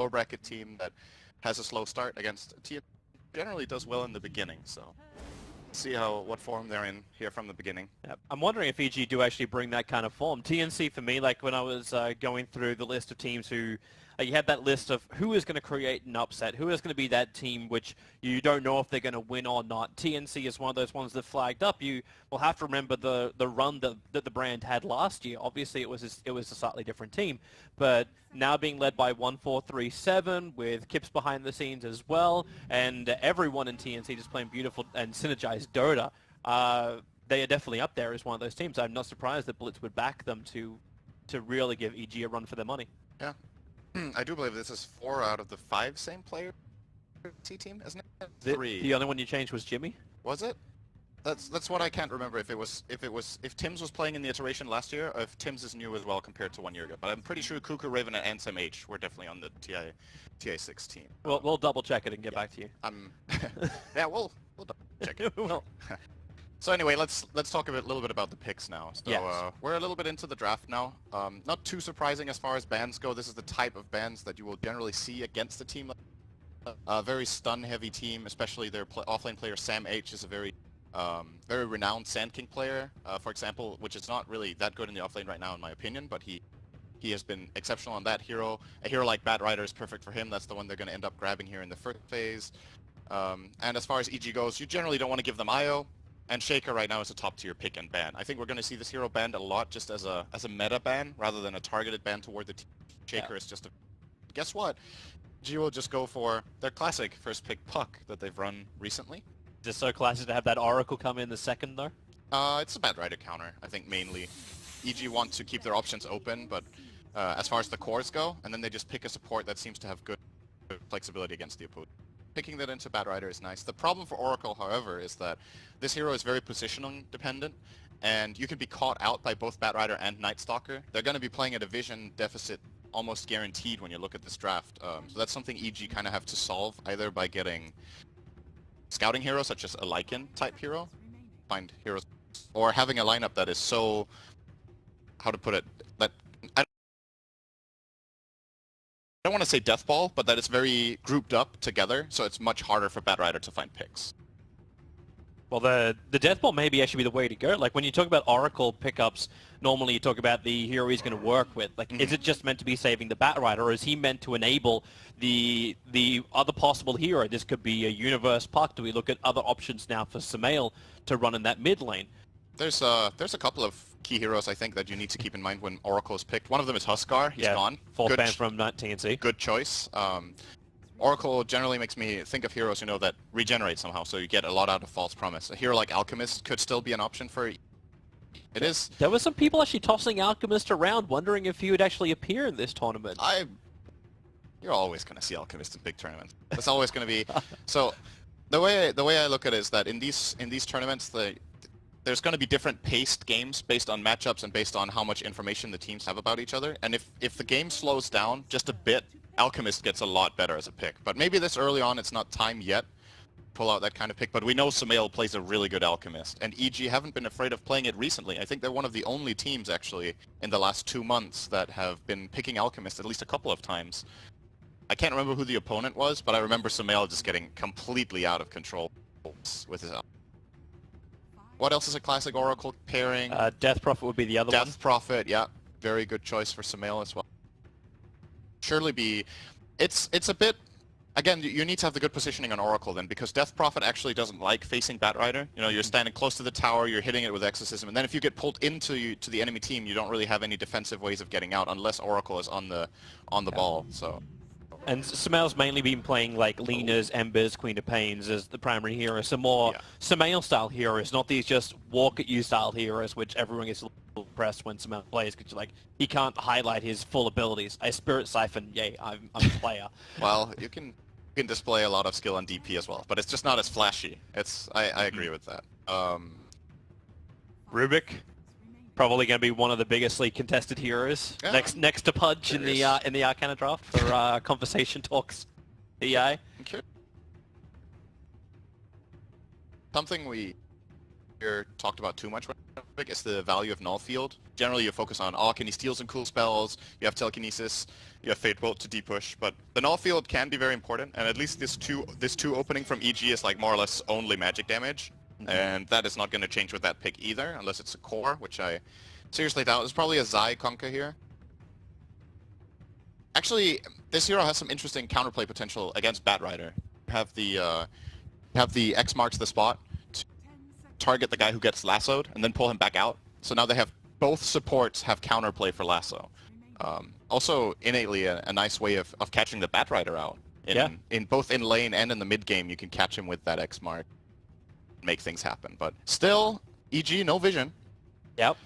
lower bracket team that has a slow start against a team generally does well in the beginning. So see what form they're in here from the beginning. Yeah. I'm wondering if EG do actually bring that kind of form. TNC for me, like when I was going through the list of teams who, you had that list of who is going to create an upset, who is going to be that team which you don't know if they're going to win or not. TNC is one of those ones that flagged up. You will have to remember the run that the brand had last year. Obviously, it was a slightly different team, but now being led by 1437 with Kips behind the scenes as well, and everyone in TNC just playing beautiful and synergized Dota. They are definitely up there as one of those teams. I'm not surprised that Blitz would back them to really give EG a run for their money. Yeah. I do believe this is 4 out of the 5 same player T team, isn't it? 3. The only one you changed was Jimmy? Was it? That's what I can't remember if Tim's was playing in the iteration last year or if Tim's is new as well compared to 1 year ago. But I'm pretty sure Cuckoo, Raven, and Ansem H were definitely on the TA6 team. We'll double check it and get back to you. Yeah, we'll double check it. Well. So anyway, let's talk a little bit about the picks now. So yes. We're a little bit into the draft now. Not too surprising as far as bans go. This is the type of bans that you will generally see against a team. A very stun-heavy team, especially their offlane player Sam H is a very renowned Sand King player, for example, which is not really that good in the offlane right now in my opinion, but he has been exceptional on that hero. A hero like Bat Rider is perfect for him. That's the one they're going to end up grabbing here in the first phase. And as far as EG goes, you generally don't want to give them IO. And Shaker right now is a top-tier pick and ban. I think we're going to see this hero banned a lot just as a meta ban rather than a targeted ban toward the team. Shaker is just a... Guess what? G will just go for their classic first pick Puck that they've run recently. Is it so classic to have that Oracle come in the second though? It's a Bad Rider counter, I think mainly. EG want to keep their options open, but as far as the cores go, and then they just pick a support that seems to have good flexibility against the opponent. Picking that into Bad Rider is nice. The problem for Oracle, however, is that this hero is very positioning dependent, and you can be caught out by both Bat Rider and Night Stalker. They're going to be playing at a vision deficit almost guaranteed when you look at this draft. So that's something EG kind of have to solve, either by getting scouting heroes such as a Lycan type hero, find heroes, or having a lineup that is so, how to put it, that I don't want to say death ball, but that it's very grouped up together, so it's much harder for Bat Rider to find picks. Well, the death ball may actually be the way to go. Like when you talk about Oracle pickups, normally you talk about the hero he's going to work with. Like, is it just meant to be saving the Bat Rider, or is he meant to enable the other possible hero? This could be a Universe Puck. Do we look at other options now for Samael to run in that mid lane? There's a couple of key heroes I think that you need to keep in mind when Oracle is picked. One of them is Huskar. He's gone. Fourth ban from TNC. Good choice. Oracle generally makes me think of heroes, that regenerate somehow, so you get a lot out of False Promise. A hero like Alchemist could still be an option for it. Is. There were some people actually tossing Alchemist around, wondering if he would actually appear in this tournament. You're always going to see Alchemist in big tournaments. That's always going to be. So the way I look at it is that in these tournaments, there's going to be different paced games based on matchups and based on how much information the teams have about each other. And if the game slows down just a bit, Alchemist gets a lot better as a pick. But maybe this early on, it's not time yet to pull out that kind of pick. But we know Samael plays a really good Alchemist. And EG haven't been afraid of playing it recently. I think they're one of the only teams, actually, in the last 2 months that have been picking Alchemist at least a couple of times. I can't remember who the opponent was, but I remember Samael just getting completely out of control with his Alchemist. What else is a classic Oracle pairing? Death Prophet would be the other one. Death Prophet, yeah. Very good choice for Samael as well. Surely be... It's a bit... Again, you need to have the good positioning on Oracle then, because Death Prophet actually doesn't like facing Bat Rider. You're standing close to the tower, you're hitting it with Exorcism, and then if you get pulled into the enemy team, you don't really have any defensive ways of getting out unless Oracle is on the ball, so... And Samael's mainly been playing like Lena's, Embers, Queen of Pains as the primary heroes, some more Samael style heroes, not these just walk at you style heroes, which everyone gets a little pressed when Samael plays, because he can't highlight his full abilities. I Spirit Siphon, yay, I'm a player. Well, you can display a lot of skill on DP as well, but it's just not as flashy. I agree with that. Rubik. Probably going to be one of the biggest league contested heroes. Yeah. Next to Pudge in the Arcana draft for conversation talks. EI. Okay. Something we talked about too much Rubik is the value of null field. Generally, you focus on, can he steal some cool spells? You have telekinesis, you have Fate Bolt to depush, but the null field can be very important. And at least this two opening from EG is like more or less only magic damage, and that is not going to change with that pick either, unless it's a core, which I seriously doubt. It's probably a Zai Conker here. Actually, this hero has some interesting counterplay potential against Batrider. You have the X marks the spot to target the guy who gets lassoed and then pull him back out. So now they have both supports have counterplay for lasso. Also innately a nice way of catching the Batrider out. In both in lane and in the mid game, you can catch him with that X mark, make things happen. But still, EG no vision. Yep.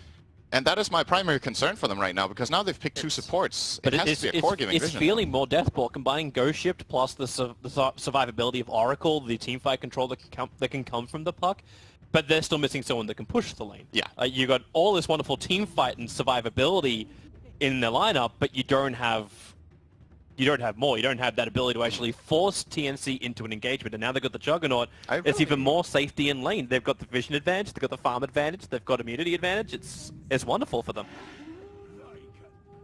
And that is my primary concern for them right now, because now they've picked two supports. It has to be a core giving vision. It's feeling more Deathball, combining Ghost Shift plus the survivability of Oracle, the teamfight control that can come from the puck, but they're still missing someone that can push the lane. Yeah. You got all this wonderful teamfight and survivability in the lineup, but you don't have more. You don't have that ability to actually force TNC into an engagement. And now they've got the Juggernaut. It's even more safety in lane. They've got the vision advantage. They've got the farm advantage. They've got immunity advantage. It's wonderful for them.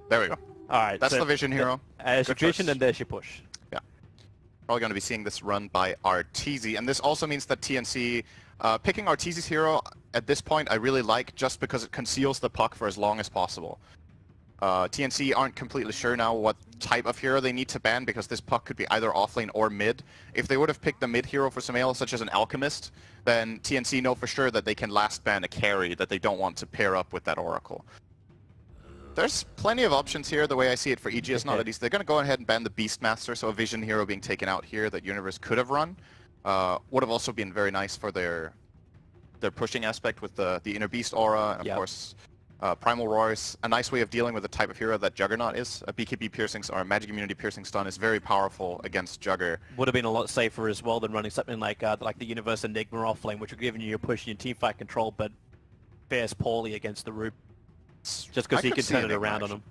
There we go. All right. That's the vision hero. There's your vision and there's your push. Yeah. Probably going to be seeing this run by Arteezy. And this also means that TNC, picking Arteezy's hero at this point I really like, just because it conceals the puck for as long as possible. TNC aren't completely sure now what type of hero they need to ban, because this puck could be either offlane or mid. If they would have picked the mid hero for Sumail, such as an Alchemist, then TNC know for sure that they can last ban a carry that they don't want to pair up with that Oracle. There's plenty of options here, the way I see it for EGS, not at least. They're going to go ahead and ban the Beastmaster, so a vision hero being taken out here that Universe could have run. Would have also been very nice for their pushing aspect with the Inner Beast aura, and of course Primal Roar is a nice way of dealing with the type of hero that Juggernaut is. A BKB piercing or Magic Immunity piercing stun is very powerful against Jugger. Would have been a lot safer as well than running something like the Universe Enigma offlane, which would give you your push and your teamfight control, but fares poorly against the Roop. Just because he can turn it around on him.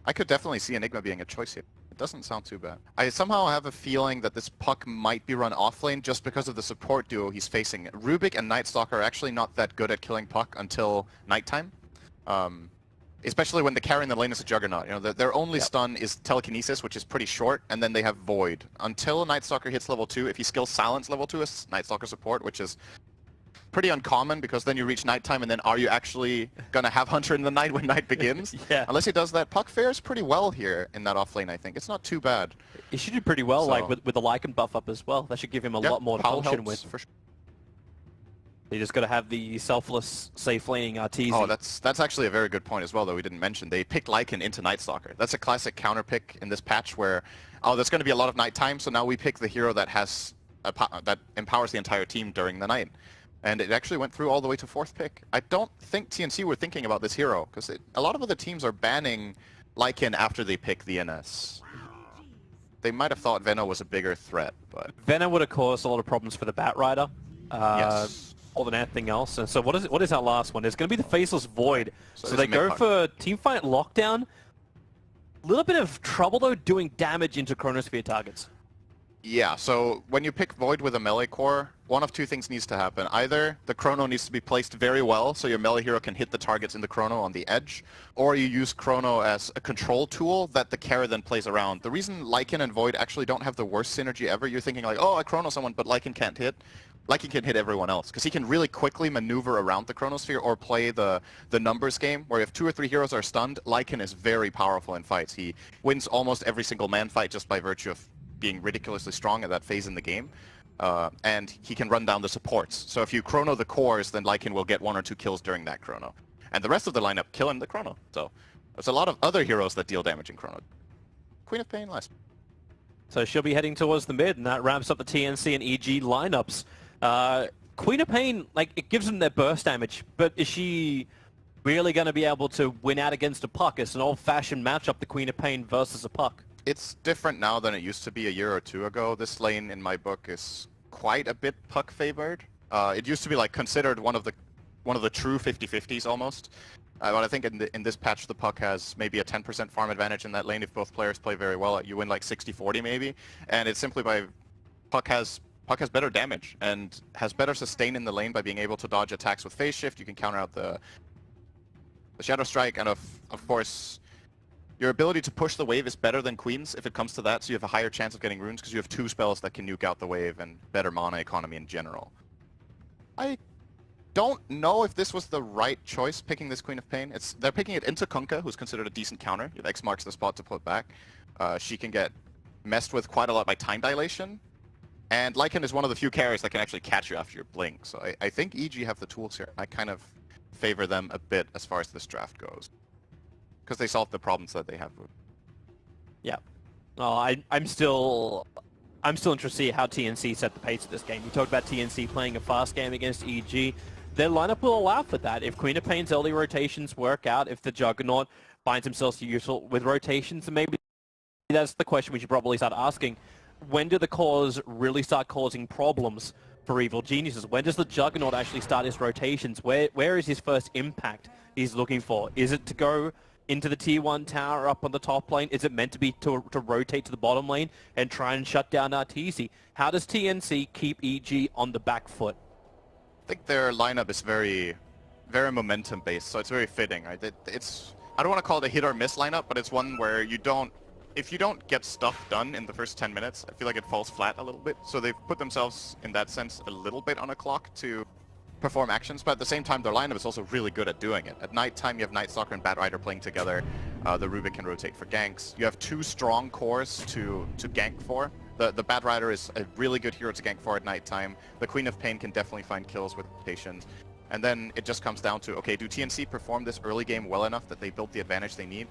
I could definitely see Enigma being a choice here. It doesn't sound too bad. I somehow have a feeling that this puck might be run offlane just because of the support duo he's facing. Rubik and Nightstalker are actually not that good at killing puck until nighttime. Especially when the carry in the lane is a Juggernaut. You know, their only stun is Telekinesis, which is pretty short, and then they have Void. Until Nightstalker hits level 2, if he skills Silence level 2 as Nightstalker support, which is pretty uncommon, because then you reach nighttime, and then are you actually gonna have Hunter in the night when night begins? Unless he does that. Puck fares pretty well here in that offlane, I think. It's not too bad. He should do pretty well, like with the Lycan buff up as well. That should give him a lot more to function with. For sure. You just got to have the selfless, safe laning Arteezy. Oh, that's actually a very good point as well that we didn't mention. They picked Lycan into Nightstalker. That's a classic counter pick in this patch where, there's going to be a lot of nighttime, so now we pick the hero that has that empowers the entire team during the night. And it actually went through all the way to 4th pick. I don't think TNC were thinking about this hero, because a lot of other teams are banning Lycan after they pick the NS. They might have thought Veno was a bigger threat, but Veno would have caused a lot of problems for the Batrider. Yes. More than anything else. And so what is our last one? It's going to be the Faceless Void. So they go for Teamfight Lockdown. A little bit of trouble, though, doing damage into Chronosphere targets. Yeah, so when you pick Void with a melee core, one of two things needs to happen. Either the Chrono needs to be placed very well, so your melee hero can hit the targets in the Chrono on the edge, or you use Chrono as a control tool that the carry then plays around. The reason Lycan and Void actually don't have the worst synergy ever, you're thinking like, I Chrono someone, but Lycan can't hit. Lycan can hit everyone else, because he can really quickly maneuver around the Chronosphere or play the numbers game, where if 2 or 3 heroes are stunned, Lycan is very powerful in fights. He wins almost every single man fight just by virtue of being ridiculously strong at that phase in the game. And he can run down the supports. So if you Chrono the cores, then Lycan will get 1 or 2 kills during that Chrono. And the rest of the lineup killing the Chrono. So there's a lot of other heroes that deal damage in Chrono. Queen of Pain last. So she'll be heading towards the mid, and that ramps up the TNC and EG lineups. Queen of Pain, it gives them their burst damage, but is she really going to be able to win out against a puck? It's an old-fashioned matchup, the Queen of Pain versus a puck. It's different now than it used to be a year or 2 ago. This lane in my book is quite a bit puck favored. It used to be considered one of the true 50-50s almost. But I think in this patch the puck has maybe a 10% farm advantage in that lane if both players play very well. You win 60-40 maybe, and it's simply by puck has Puck has better damage and has better sustain in the lane by being able to dodge attacks with phase shift. You can counter out the Shadow Strike, and of course, your ability to push the wave is better than Queen's if it comes to that, so you have a higher chance of getting runes because you have 2 spells that can nuke out the wave and better mana economy in general. I don't know if this was the right choice picking this Queen of Pain. They're picking it into Kunkka, who's considered a decent counter. If X marks the spot to put back. She can get messed with quite a lot by time dilation. And Lycan is one of the few carries that can actually catch you after your blink. So I think EG have the tools here. I kind of favor them a bit as far as this draft goes. Because they solved the problems that they have. Yeah. Oh, I'm still interested to see how TNC set the pace of this game. You talked about TNC playing a fast game against EG. Their lineup will allow for that. If Queen of Pain's early rotations work out, if the Juggernaut finds himself useful with rotations, then maybe that's the question we should probably start asking. When do the cores really start causing problems for Evil Geniuses? When does the Juggernaut actually start his rotations? Where is his first impact he's looking for? Is it to go into the tier 1 tower up on the top lane? Is it meant to be to rotate to the bottom lane and try and shut down Arteezy? How does TNC keep EG on the back foot? I think their lineup is very, very momentum based, so it's very fitting, right? I don't want to call it a hit or miss lineup, but it's one where if you don't get stuff done in the first 10 minutes, I feel like it falls flat a little bit. So they've put themselves, in that sense, a little bit on a clock to perform actions, but at the same time, their lineup is also really good at doing it. At night time, you have Night Stalker and Bat Rider playing together. The Rubik can rotate for ganks. You have 2 strong cores to gank for. The Bat Rider is a really good hero to gank for at night time. The Queen of Pain can definitely find kills with rotations. And then it just comes down to, okay, do TNC perform this early game well enough that they built the advantage they need?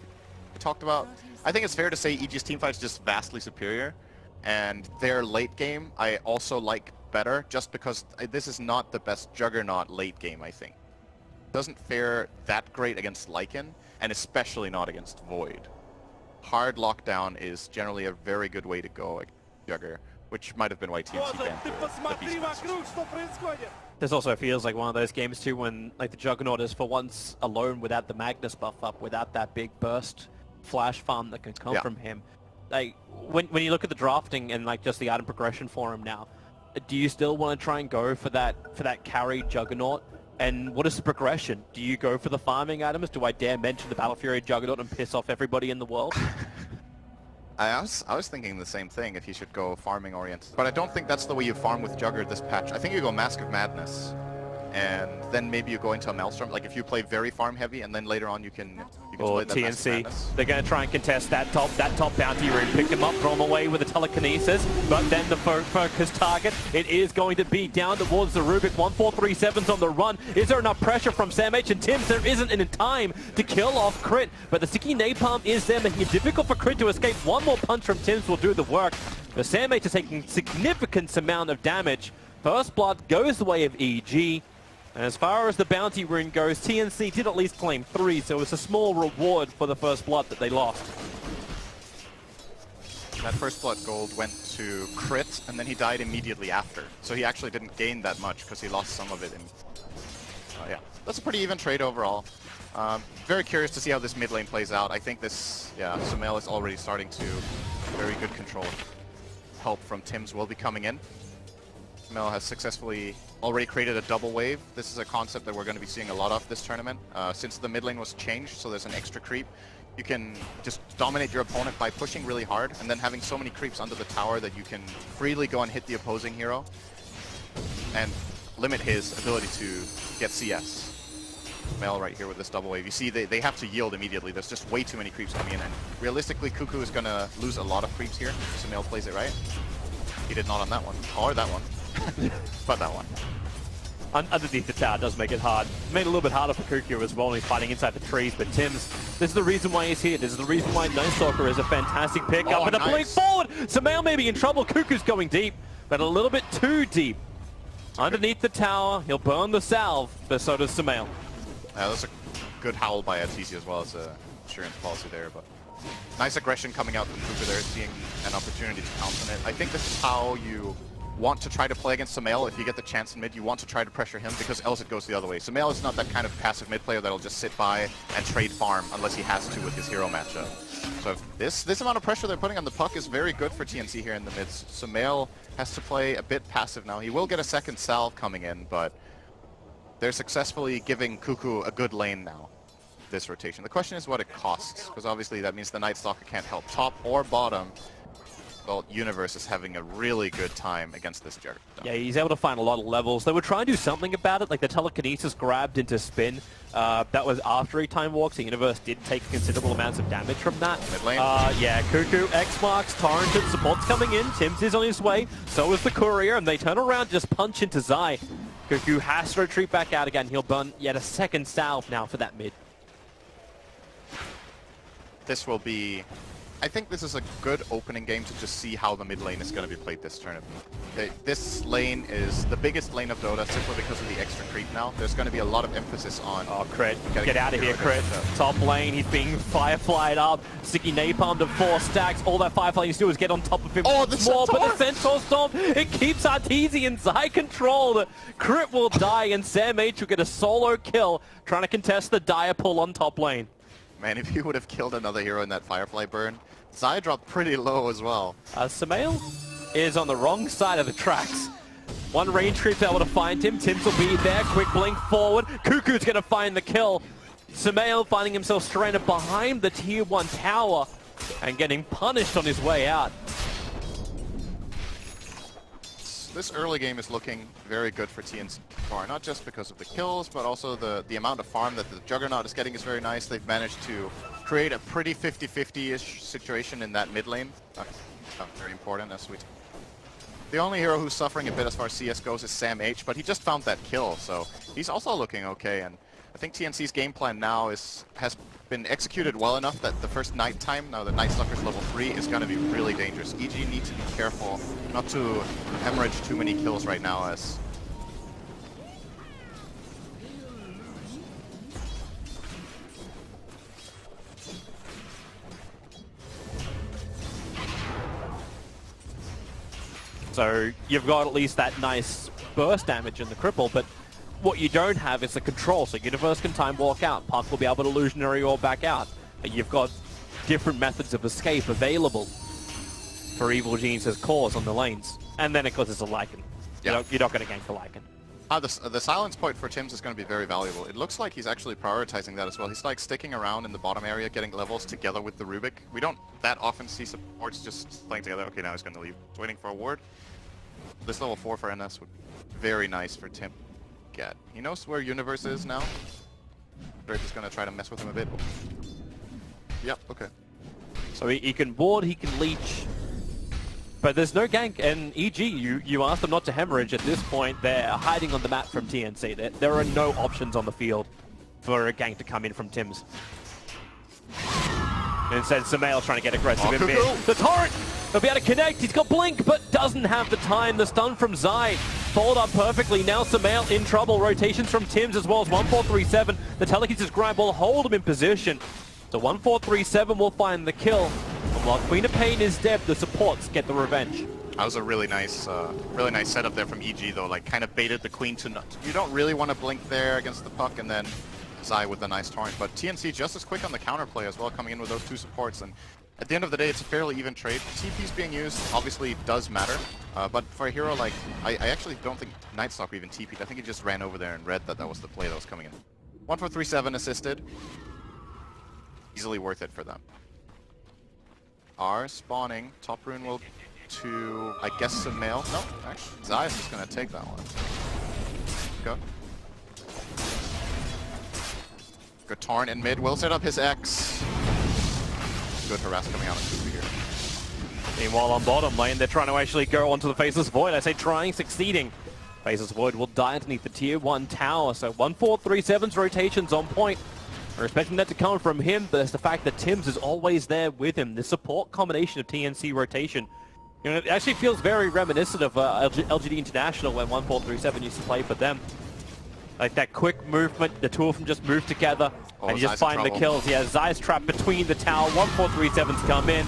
We talked about, I think it's fair to say EG's teamfight is just vastly superior. And their late game, I also like better, just because this is not the best Juggernaut late game, I think. Doesn't fare that great against Lycan, and especially not against Void. Hard lockdown is generally a very good way to go against Jugger, which might have been why TNC banned the Beastmaster. This also feels like one of those games too when like the Juggernaut is for once alone without the Magnus buff up, without that big burst flash farm that can come from him. Like when you look at the drafting and like just the item progression for him now, do you still want to try and go for that carry Juggernaut? And what is the progression? Do you go for the farming items? Do I dare mention the Battle Fury Juggernaut and piss off everybody in the world? I was thinking the same thing, if you should go farming oriented. But I don't think that's the way you farm with Jugger this patch. I think you go Mask of Madness, and then maybe you go into a Maelstrom. Like if you play very farm heavy, and then later on you can play that Mask of Madness. They're going to try and contest that top bounty room, pick him up, throw him away with a telekinesis. But then the focus target, it is going to be down towards the Rubik. 1437's on the run. Is there enough pressure from Sam H and Tims? There isn't in time to kill off Crit, but the sticky napalm is there, making it difficult for Crit to escape. One more punch from Tims will do the work. But Sam H is taking significant amount of damage. First blood goes the way of EG. And as far as the bounty rune goes, TNC did at least claim 3, so it's a small reward for the first blood that they lost. That first blood gold went to Crit, and then he died immediately after. So he actually didn't gain that much because he lost some of it. Yeah, that's a pretty even trade overall. Very curious to see how this mid lane plays out. I think this, Sumail is already starting to very good control. Help from Tims will be coming in. Sumail has successfully already created a double wave. This is a concept that we're going to be seeing a lot of this tournament. Since the mid lane was changed, so there's an extra creep, you can just dominate your opponent by pushing really hard and then having so many creeps under the tower that you can freely go and hit the opposing hero and limit his ability to get CS. Mel right here with this double wave. You see they have to yield immediately. There's just way too many creeps coming in, and realistically Cuckoo is going to lose a lot of creeps here. Sumail plays it right. He did not on that one. Or that one. But that one. Underneath the tower does make it hard. Made it a little bit harder for Cuckoo as well when he's fighting inside the trees, but Tims, this is the reason why he's here. This is the reason why Night Stalker is a fantastic pickup. And a blink forward! Sumail may be in trouble. Cuckoo's going deep, but a little bit too deep. Underneath the tower, he'll burn the salve, but so does Sumail. That's a good howl by Arteezy as well as a insurance policy there, but nice aggression coming out from Cuckoo there, seeing an opportunity to pounce on it. I think this is how you want to try to play against Sumail. If you get the chance in mid, you want to try to pressure him because else it goes the other way. Sumail is not that kind of passive mid player that'll just sit by and trade farm unless he has to with his hero matchup. So if this amount of pressure they're putting on the puck is very good for TNC here in the mids. Sumail has to play a bit passive now. He will get a second salve coming in, but they're successfully giving Cuckoo a good lane now this rotation. The question is what it costs, because obviously that means the Night Stalker can't help top or bottom. Well, Universe is having a really good time against this Juggernaut. Yeah, he's able to find a lot of levels. They were trying to do something about it, like the telekinesis grabbed into spin. That was after he time walked, so Universe did take considerable amounts of damage from that. Mid lane. Yeah, Cuckoo, X-Marks, Torrented, support's coming in, Tims is on his way, so is the Courier, and they turn around just punch into Zai. Cuckoo has to retreat back out again. He'll burn yet a second salve now for that mid. This will be... I think this is a good opening game to just see how the mid lane is going to be played this tournament. This lane is the biggest lane of Dota simply because of the extra creep now. There's going to be a lot of emphasis on... Oh, Crit. Get out of here, Crit. Top lane, he's being fireflied up. Sticky napalm to 4 stacks. All that Firefly needs to do is get on top of him. Oh, the more, Centaur! But the Centaur Storm, it keeps Artesian Zai controlled. Crit will die, and Sam H will get a solo kill trying to contest the Dire pull on top lane. Man, if you would have killed another hero in that Firefly burn, Zai dropped pretty low as well. Sumail is on the wrong side of the tracks. One range creep able to find him. Tims will be there. Quick blink forward. Cuckoo's going to find the kill. Sumail finding himself stranded behind the tier 1 tower and getting punished on his way out. This early game is looking very good for TNC far, not just because of the kills, but also the amount of farm that the Juggernaut is getting is very nice. They've managed to create a pretty 50-50-ish situation in that mid lane. Very important, as we... The only hero who's suffering a bit as far as CS goes is Sam H, but he just found that kill, so he's also looking okay. And I think TNC's game plan now has been executed well enough that the first night time, now the Night Stalker's level 3, is going to be really dangerous. EG needs to be careful not to hemorrhage too many kills right now, as... So you've got at least that nice burst damage in the cripple, but what you don't have is the control. So Universe can time walk out. Puck will be able to illusionary or back out. And you've got different methods of escape available for Evil Genius' cause on the lanes. And then, of course, it's a Lycan. Yeah. You're not going to gank the Lycan. The silence point for Tims is going to be very valuable. It looks like he's actually prioritizing that as well. He's like sticking around in the bottom area, getting levels together with the Rubik. We don't that often see supports just playing together. Okay, now he's going to leave. He's waiting for a ward. This level 4 for NS would be very nice for Tim to get. He knows where Universe is now. Drake is going to try to mess with him a bit. Yep, okay. So he can ward, he can leech. But there's no gank, and EG, you asked them not to hemorrhage. At this point, they're hiding on the map from TNC. There are no options on the field for a gank to come in from Tims. And instead, Sumail's trying to get aggressive in mid. The torrent! He'll be able to connect, he's got blink, but doesn't have the time. The stun from Zai followed up perfectly. Now Sumail in trouble. Rotations from Tims as well as 1437. The telekinesis grind will hold him in position. So 1437 will find the kill. And while Queen of Pain is dead, the supports get the revenge. That was a really nice setup there from EG though, like kind of baited the Queen to nut. You don't really want to blink there against the puck, and then Zai with the nice torrent. But TNC just as quick on the counterplay as well, coming in with those 2 supports. And at the end of the day, it's a fairly even trade. TP's being used obviously does matter, but for a hero like, I actually don't think Night Stalker even TP'd. I think he just ran over there and read that that was the play that was coming in. 1437 assisted. Easily worth it for them. Are spawning. Top rune will to, I guess, Sumail. No, actually, Zai is just going to take that one. Go. Good torrent in mid. Will set up his X. Good harass coming out of Cooper here. Meanwhile, on bottom lane, they're trying to actually go onto the Faceless Void. I say trying, succeeding. Faceless Void will die underneath the tier 1 tower. So 1437's rotations on point. We're expecting that to come from him, but it's the fact that Tims is always there with him. The support combination of TNC rotation, you know, it actually feels very reminiscent of LGD International when 1437 used to play for them. Like that quick movement, the two of them just move together, and you just find the kills. Yeah, Zai's trapped between the tower. 1437's come in.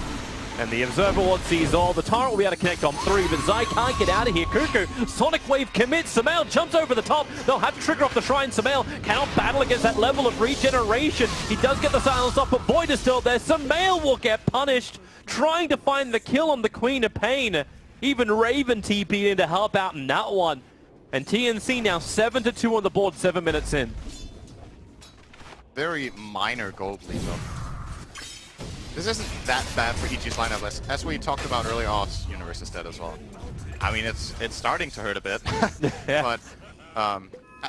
And the Observer Ward sees all. The Tyrant will be able to connect on 3, but Zai can't get out of here. Cuckoo, Sonic Wave commits. Sumail jumps over the top. They'll have to trigger off the Shrine. Sumail cannot battle against that level of regeneration. He does get the silence off, but Void is still there. Sumail will get punished, trying to find the kill on the Queen of Pain. Even Raven TP'd in to help out in that one. And TNC now 7-2 on the board, 7 minutes in. Very minor gold lead though. This isn't that bad for EG's lineup, as we talked about earlier. Oh, Universe is dead as well. I mean, it's starting to hurt a bit, Yeah. but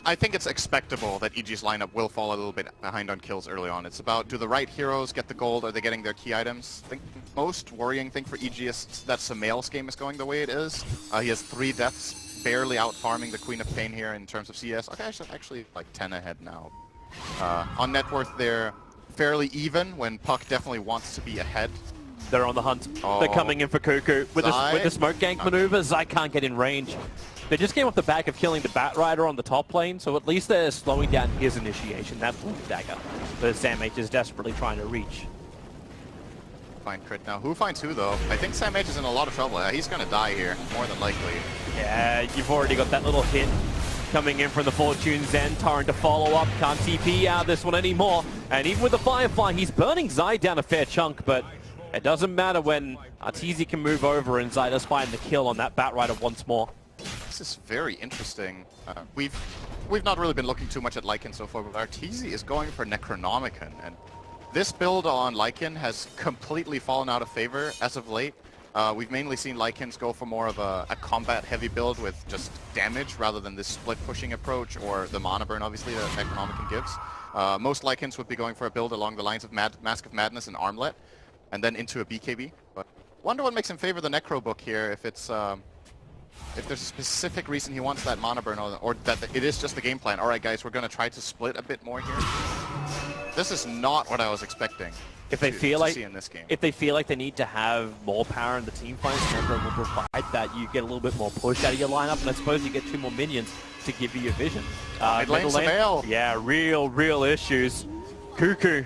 I think it's expectable that EG's lineup will fall a little bit behind on kills early on. It's about, do the right heroes get the gold? Are they getting their key items? I think the most worrying thing for EG is that Sumail's game is going the way it is. He has 3 deaths, barely out farming the Queen of Pain here in terms of CS. Okay, actually like 10 ahead now. On net worth, they're fairly even when Puck definitely wants to be ahead. They're on the hunt. Oh. They're coming in for Cuckoo. With the smoke gank maneuver, Zai can't get in range. They just came off the back of killing the Bat Rider on the top lane, so at least they're slowing down his initiation. That blue dagger that Sam H is desperately trying to reach. Find crit now. Who finds who though? I think Sam H is in a lot of trouble. He's gonna die here, more than likely. Yeah, you've already got that little hit coming in from the Fortune Zen. Torrent to follow up. Can't TP out this one anymore. And even with the Firefly, he's burning Zai down a fair chunk, but it doesn't matter when Arteezy can move over and Zai does find the kill on that Bat Rider once more. This is very interesting. We've not really been looking too much at Lycan so far, but Arteezy is going for Necronomicon, and this build on Lycan has completely fallen out of favor as of late. We've mainly seen Lycans go for more of a combat-heavy build with just damage rather than this split-pushing approach or the mana burn, obviously, that Necronomicon gives. Most Lycans would be going for a build along the lines of Mask of Madness and Armlet, and then into a BKB. But wonder what makes him favor the Necro book here, if it's if there's a specific reason he wants that mana burn, or that it is just the game plan. All right, guys, we're going to try to split a bit more here. This is not what I was expecting. If they feel like in this game. If they feel like they need to have more power in the team fights, Necro will provide that. You get a little bit more push out of your lineup, and I suppose you get 2 more minions to give you your vision. Mid lane, Sumail. Yeah, real issues. Cuckoo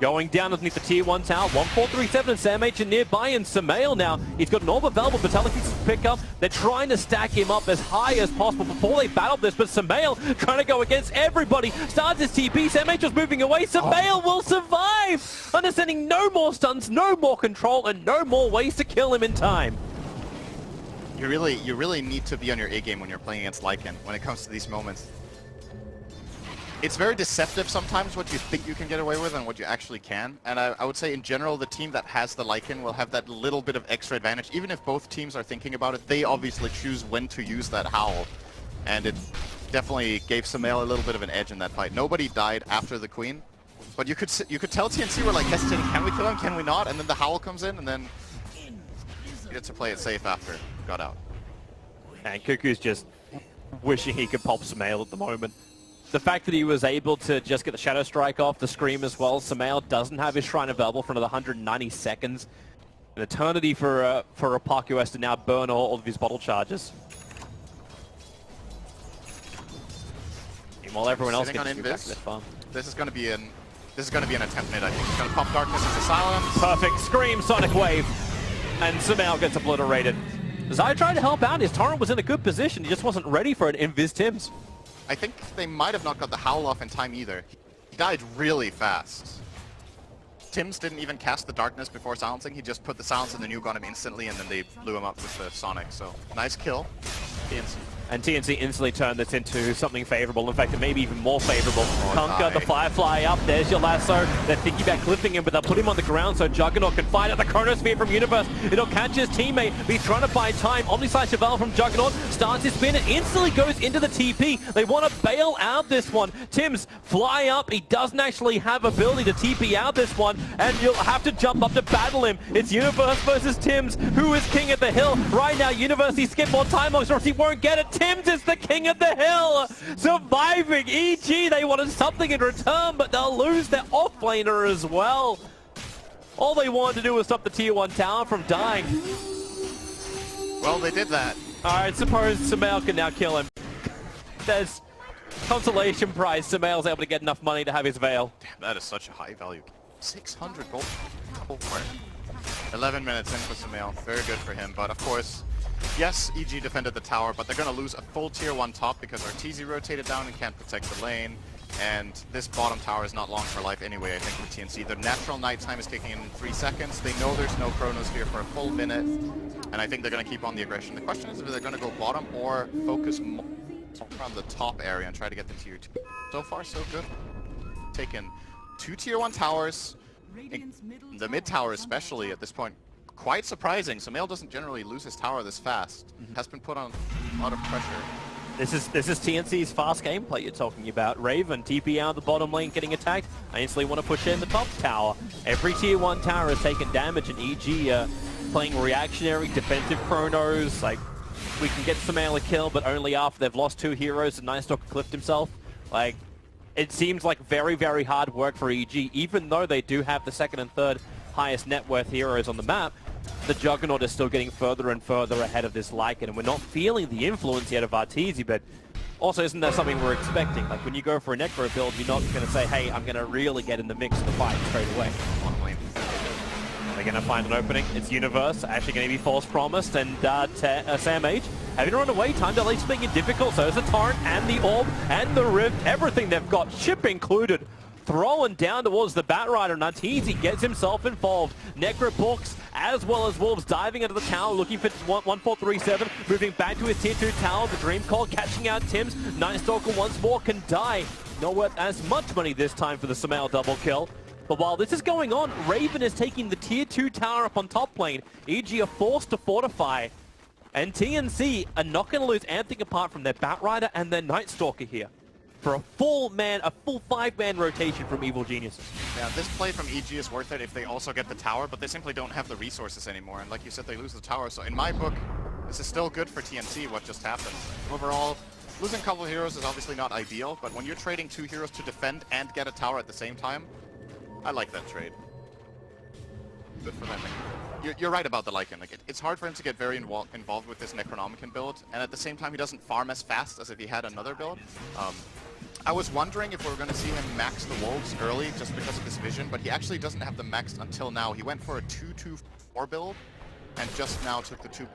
going down underneath the tier 1 tower. 1437 and Sam H are nearby, and Sumail now. He's got an orb available, Metallic pieces to pick up. They're trying to stack him up as high as possible before they battle this, but Sumail trying to go against everybody. Starts his TP, Sam H was moving away. Sumail will survive! Understanding no more stuns, no more control, and no more ways to kill him in time. You really need to be on your A game when you're playing against Lycan when it comes to these moments. It's very deceptive sometimes what you think you can get away with and what you actually can. And I would say in general, the team that has the Lycan will have that little bit of extra advantage. Even if both teams are thinking about it, they obviously choose when to use that Howl. And it definitely gave Sumail a little bit of an edge in that fight. Nobody died after the Queen, but you could tell TNC were like hesitating, can we kill him, can we not? And then the Howl comes in, and then you get to play it safe after. Got out. And Cuckoo's just wishing he could pop Sumail at the moment. The fact that he was able to just get the Shadow Strike off, the Scream as well. Sumail doesn't have his Shrine available for another 190 seconds. An eternity for a Puck who has to now burn all of his bottle charges. Meanwhile, everyone else gets to back to their farm. This is going to be an attempt mid, I think. He's going to pop Darkness into silence. Perfect Scream, Sonic Wave, and Sumail gets obliterated. Zai tried to help out. His Torrent was in a good position. He just wasn't ready for an Invis Tims. I think they might have not got the Howl off in time either. He died really fast. Tims didn't even cast the Darkness before silencing. He just put the silence in the nuke on him instantly, and then they blew him up with the Sonic. So nice kill. TNC. And TNC instantly turned this into something favorable. In fact, it may be even more favorable. Conquer the Firefly up. There's your lasso. They're thinking about clipping him, but they'll put him on the ground so Juggernaut can find out the Chronosphere from Universe. It'll catch his teammate. He's trying to buy time. Omniside Chevelle from Juggernaut starts his spin and instantly goes into the TP. They want to bail out this one. Tims fly up. He doesn't actually have ability to TP out this one, and you'll have to jump up to battle him. It's Universe versus Tims. Who is king of the hill? Right now, Universe, he skipped more time logs, or else he won't get it. Tims is the king of the hill, surviving. EG, they wanted something in return, but they'll lose their offlaner as well. All they wanted to do was stop the tier 1 tower from dying. Well, they did that. Alright, suppose Sumail can now kill him. There's consolation prize. Sumail's able to get enough money to have his veil. Damn, that is such a high value. 600 gold. 11 minutes in for Sumail. Very good for him. But of course, yes, EG defended the tower, but they're going to lose a full tier 1 top because Arteezy rotated down and can't protect the lane. And this bottom tower is not long for life anyway, I think, for TNC. Their natural night time is kicking in 3 seconds. They know there's no Chronosphere for a full minute. And I think they're going to keep on the aggression. The question is if they're going to go bottom or focus more on the top area and try to get the tier 2. So far, so good. Taken 2 tier 1 towers. The mid tower especially at this point, quite surprising. Sumail doesn't generally lose his tower this fast. Has been put on a lot of pressure. This is TNC's fast gameplay you're talking about. Raven, TP out of the bottom lane getting attacked. I instantly want to push in the top tower. Every tier 1 tower has taken damage, and EG playing reactionary defensive chronos. Like, we can get Sumail a kill, but only after they've lost 2 heroes and Nightstalker clipped himself. Like, it seems like very, very hard work for EG, even though they do have the 2nd and 3rd highest net worth heroes on the map. The Juggernaut is still getting further and further ahead of this Lycan, and we're not feeling the influence yet of Arteezy, but also isn't that something we're expecting? Like, when you go for a Necro build, you're not going to say, hey, I'm going to really get in the mix of the fight straight away. They're going to find an opening. It's Universe, actually going to be false promised, and Sam H having to run away. Time delays making it difficult, so there's the Torrent and the Orb and the Rift, everything they've got, ship included. Throwing down towards the Batrider, and Arteezy gets himself involved. Necropooks as well as Wolves diving into the tower, looking for 1437, moving back to his tier 2 tower. The Dream Call catching out Tims. Nightstalker once more can die. Not worth as much money this time for the Sumail double kill. But while this is going on, Raven is taking the tier 2 tower up on top lane. EG are forced to fortify. And TNC are not going to lose anything apart from their Batrider and their Nightstalker here. For a full 5-man rotation from Evil Geniuses. Yeah, this play from EG is worth it if they also get the tower, but they simply don't have the resources anymore. And like you said, they lose the tower. So in my book, this is still good for TNC, what just happened. Overall, losing a couple of heroes is obviously not ideal, but when you're trading 2 heroes to defend and get a tower at the same time, I like that trade. Good for them. You're right about the Lycan. Like, it's hard for him to get very involved with this Necronomicon build, and at the same time, he doesn't farm as fast as if he had another build. I was wondering if we were going to see him max the Wolves early just because of his vision, but he actually doesn't have them maxed until now. He went for a 2-2-4 build, and just now took the 2.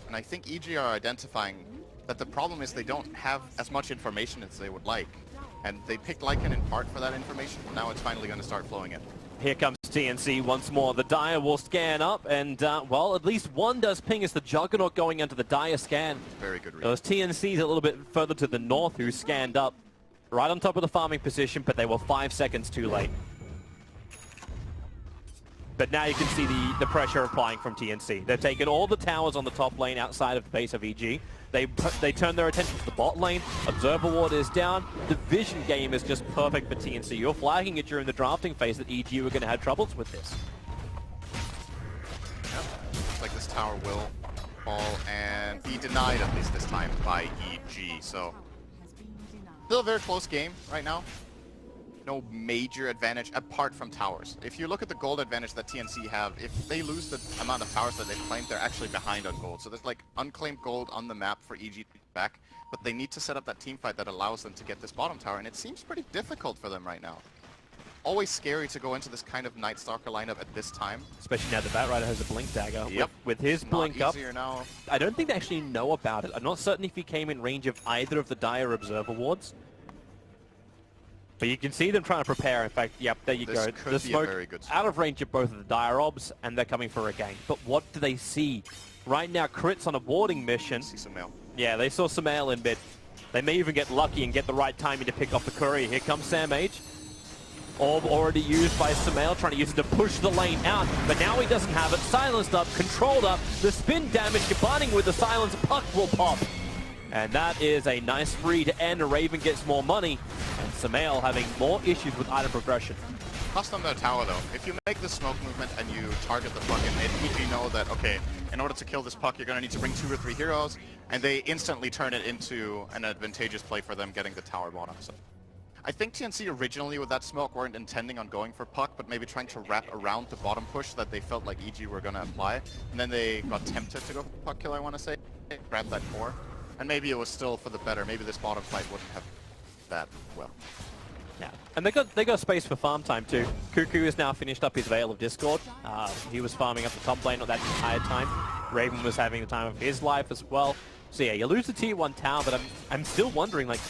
And I think EG are identifying that the problem is they don't have as much information as they would like. And they picked Lycan in part for that information. Now it's finally going to start flowing in. Here comes TNC once more. The Dire will scan up, and, well, at least one does ping as the Juggernaut going into the Dire scan. Very good read. Those TNCs a little bit further to the north who scanned up right on top of the farming position, but they were 5 seconds too late. But now you can see the pressure applying from TNC. They've taken all the towers on the top lane outside of the base of EG. They turn their attention to the bot lane. Observer Ward is down. The vision game is just perfect for TNC. You're flagging it during the drafting phase that EG were going to have troubles with this. Yep. Looks like this tower will fall and be denied at least this time by EG. So still a very close game right now. No major advantage apart from towers. If you look at the gold advantage that TNC have, if they lose the amount of towers that they've claimed, they're actually behind on gold. So there's like unclaimed gold on the map for EG to get back, but they need to set up that team fight that allows them to get this bottom tower, and it seems pretty difficult for them right now. Always scary to go into this kind of Nightstalker lineup at this time. Especially now the Batrider has a Blink Dagger. Yep. With his Blink up, now. I don't think they actually know about it. I'm not certain if he came in range of either of the Dire Observer Wards. But you can see them trying to prepare. In fact, yep, there you go. The smoke out of range of both of the Dire Obs, and they're coming for a gang. But what do they see? Right now, Crit's on a warding mission. See Sumail. Yeah, they saw Sumail in mid. They may even get lucky and get the right timing to pick off the courier. Here comes Sam H. Orb already used by Sumail, trying to use it to push the lane out. But now he doesn't have it. Silenced up, controlled up. The spin damage combining with the silence, Puck will pop. And that is a nice free to end. Raven gets more money. And Sumail having more issues with item progression. Cost on their tower though. If you make the smoke movement and you target the puck in mid, EG know that, okay, in order to kill this puck, you're going to need to bring 2 or 3 heroes. And they instantly turn it into an advantageous play for them getting the tower bottom. So I think TNC originally with that smoke weren't intending on going for puck, but maybe trying to wrap around the bottom push that they felt like EG were going to apply. And then they got tempted to go for puck kill, I want to say. Grab that core. And maybe it was still for the better. Maybe this bottom fight wouldn't have that well. Yeah, and they got space for farm time too. Cuckoo has now finished up his Veil of Discord. He was farming up the top lane that entire time. Raven was having the time of his life as well. So yeah, you lose the tier 1 tower, but I'm still wondering, like,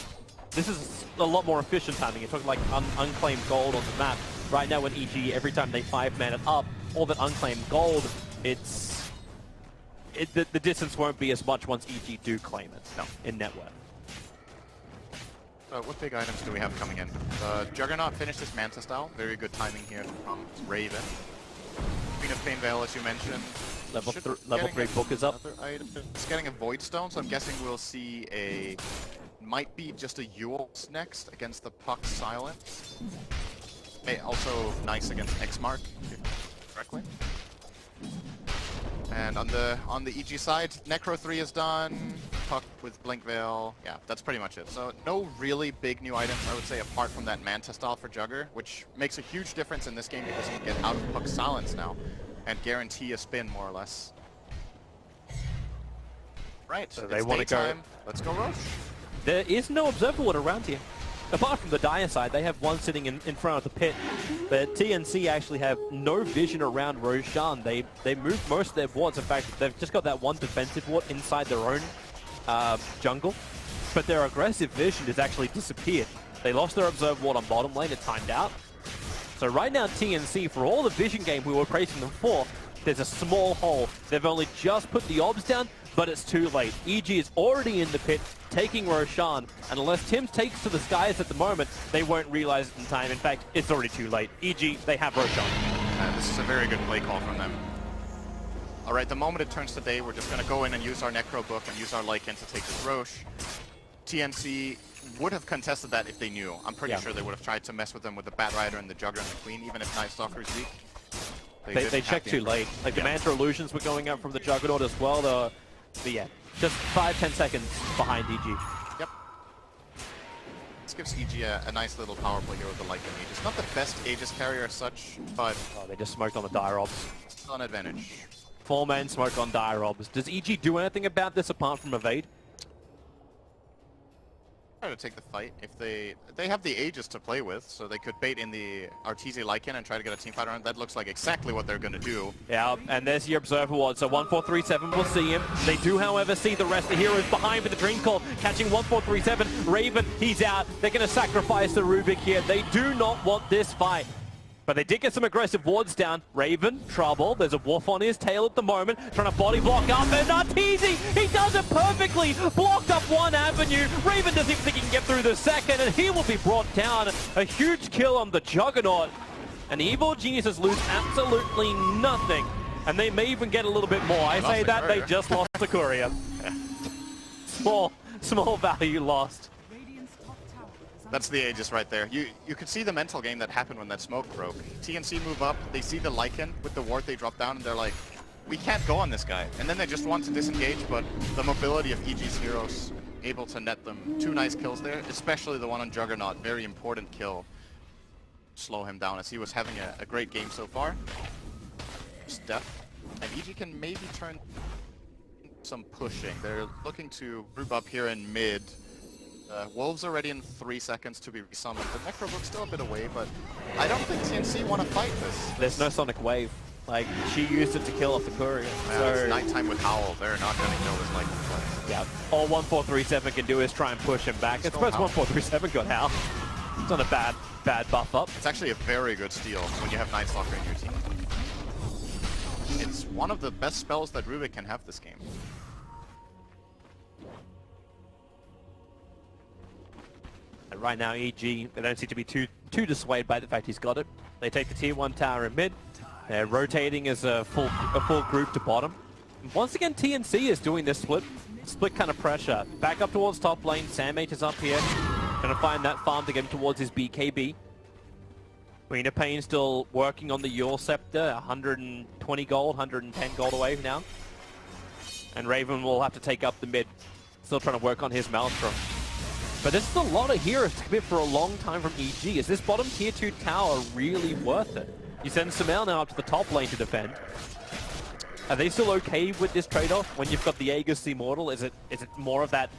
this is a lot more efficient timing. You're talking like unclaimed gold on the map. Right now with EG, every time they 5-man it up, all that unclaimed gold, the distance won't be as much once EG do claim it in net worth. What big items do we have coming in? Juggernaut finished his Manta style. Very good timing here from Raven. Queen of Pain Veil, as you mentioned. Level 3 book is up. It's getting a Void Stone, so I'm guessing we'll see might be just a Yules next against the Puck Silence. Also nice against Xmark, correctly. And on the EG side, Necro 3 is done, Puck with Blink Veil, yeah, that's pretty much it. So no really big new items, I would say, apart from that Manta style for Jugger, which makes a huge difference in this game because you can get out of Puck Silence now and guarantee a spin, more or less. Right, so they want to go. Let's go Roche. There is no Observer Ward around here. Apart from the Dire side, they have one sitting in front of the pit. But TNC actually have no vision around Roshan. They moved most of their wards. In fact, they've just got that one defensive ward inside their own jungle. But their aggressive vision has actually disappeared. They lost their Observe ward on bottom lane. It timed out. So right now, TNC, for all the vision game we were praising them for, there's a small hole. They've only just put the obs down, but it's too late. EG is already in the pit, taking Roshan, and unless Tim takes to the skies at the moment, they won't realize it in time. In fact, it's already too late. EG, they have Roshan. This is a very good play call from them. Alright, the moment it turns to day, we're just going to go in and use our Necro book and use our Lycan to take this Roche. TNC would have contested that if they knew. I'm pretty sure they would have tried to mess with them with the Bat Rider and the Jugger and the Queen, even if Night Stalker is weak. They checked too late. Like the Manta Illusions were going up from the Juggernaut as well. But yeah, just 5-10 seconds behind EG. Yep. This gives EG a nice little power play here with the Lycan Aegis. Not the best Aegis carrier as such, but... Oh, they just smoked on the Dire Obs. Still an advantage. 4-man smoke on Dire Obs. Does EG do anything about this apart from evade? Try to take the fight. If they have the Aegis to play with, so they could bait in the Arteezy Lycan and try to get a team fight around. That looks like exactly what they're going to do. Yeah, and there's your Observer Ward. So 1437 will see him. They do, however, see the rest of the heroes behind with the Dream Call, catching 1437. Raven, he's out. They're going to sacrifice the Rubik here. They do not want this fight. But they did get some aggressive wards down. Raven, trouble. There's a wolf on his tail at the moment, trying to body block up. And Arteezy, he does it perfectly. Blocked up one avenue. Raven doesn't even think he can get through the second, and he will be brought down. A huge kill on the Juggernaut. And the Evil Geniuses lose absolutely nothing. And they may even get a little bit more. I say that, they just lost the courier. Small value lost. That's the Aegis right there. You could see the mental game that happened when that smoke broke. TNC move up, they see the Lycan with the ward they drop down, and they're like, we can't go on this guy. And then they just want to disengage, but the mobility of EG's heroes able to net them 2 nice kills there, especially the one on Juggernaut. Very important kill. Slow him down as he was having a great game so far. Steph. And EG can maybe turn some pushing. They're looking to group up here in mid. Wolves are ready in 3 seconds to be resummoned. The Necrobook's still a bit away, but I don't think TNC want to fight this. There's no Sonic Wave. Like, she used it to kill off the courier. So it's nighttime with Howl. They're not going to kill this like play. Yeah, all 1437 can do is try and push him back. It's suppose 1437 got Howl. It's not a bad buff up. It's actually a very good steal when you have Night Stalker in your team. It's one of the best spells that Rubik can have this game. And right now, EG, they don't seem to be too dissuaded by the fact he's got it. They take the tier 1 tower in mid. They're rotating as a full group to bottom. And once again, TNC is doing this split kind of pressure. Back up towards top lane. Sandmate is up here. Trying to find that farm to get him towards his BKB. Queen of Pain still working on the Yule Scepter. 120 gold, 110 gold away now. And Raven will have to take up the mid. Still trying to work on his Maelstrom. But this is a lot of heroes to commit for a long time from EG. Is this bottom tier 2 tower really worth it? You send Sumail now up to the top lane to defend. Are they still okay with this trade-off when you've got the Aegis Immortal? Is it more of that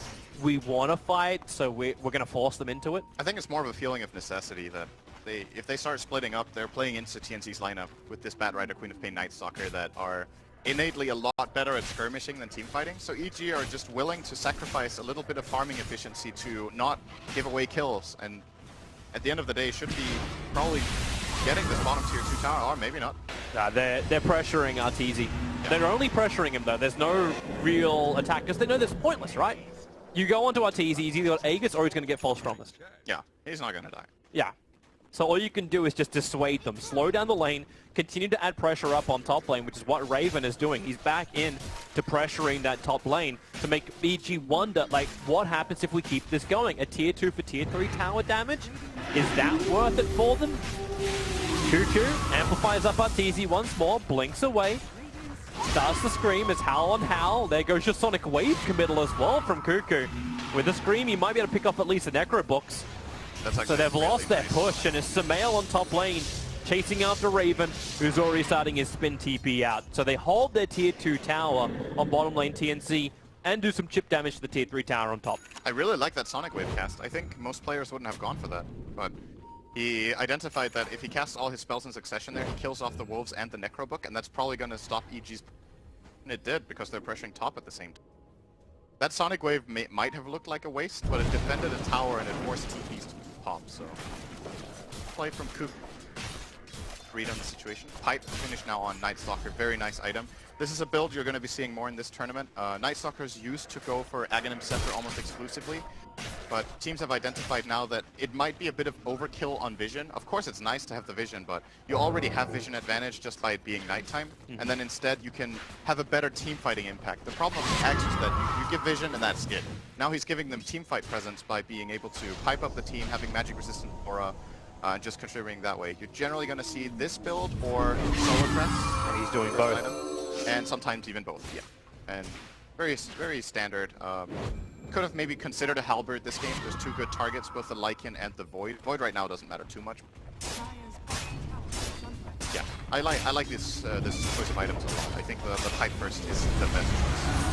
we want to fight, so we're going to force them into it? I think it's more of a feeling of necessity that if they start splitting up, they're playing into TNC's lineup with this Bat Rider, Queen of Pain, Night Stalker that are innately a lot better at skirmishing than team fighting. So EG are just willing to sacrifice a little bit of farming efficiency to not give away kills, and at the end of the day should be probably getting this bottom tier 2 tower, or maybe not. Nah, they're pressuring Arteezy. They're only pressuring him though. There's no real attack because they know that's pointless, right? You go onto Arteezy, he's either got Aegis or he's going to get false promised. Yeah, he's not going to die. Yeah. So all you can do is just dissuade them, slow down the lane, continue to add pressure up on top lane, which is what Raven is doing. He's back in to pressuring that top lane to make EG wonder, like, what happens if we keep this going? A tier 2 for tier 3 tower damage? Is that worth it for them? Cuckoo amplifies up Arteezy once more, blinks away, starts to scream as Howl on Howl. There goes your Sonic Wave committal as well from Cuckoo. With a scream, you might be able to pick up at least a Necro Books. So they've lost their push, and it's Sumail on top lane chasing after Raven, who's already starting his spin TP out. So they hold their tier 2 tower on bottom lane TNC and do some chip damage to the tier 3 tower on top. I really like that Sonic Wave cast. I think most players wouldn't have gone for that, but he identified that if he casts all his spells in succession there, he kills off the Wolves and the Necro Book, and that's probably going to stop EG's... And it did, because they're pressuring top at the same time. That Sonic Wave might have looked like a waste, but it defended a tower and it forced TPs to pop, so... Play from Coop. Read on the situation. Pipe finish now on Night Stalker. Very nice item. This is a build you're going to be seeing more in this tournament. Night Stalkers used to go for Aghanim Scepter almost exclusively, but teams have identified now that it might be a bit of overkill on vision. Of course it's nice to have the vision, but you already have vision advantage just by it being nighttime, and then instead you can have a better team fighting impact. The problem with Axe is that you give vision and that's it. Now he's giving them team fight presence by being able to pipe up the team, having magic resistant aura, just contributing that way. You're generally going to see this build or Solar Crest. And he's doing both. Item, and sometimes even both, yeah. And very standard. Could have maybe considered a Halberd this game. There's two good targets, both the Lycan and the Void. Void right now doesn't matter too much. Yeah, I like this choice of items a lot. I think the Pipe Burst is the best choice.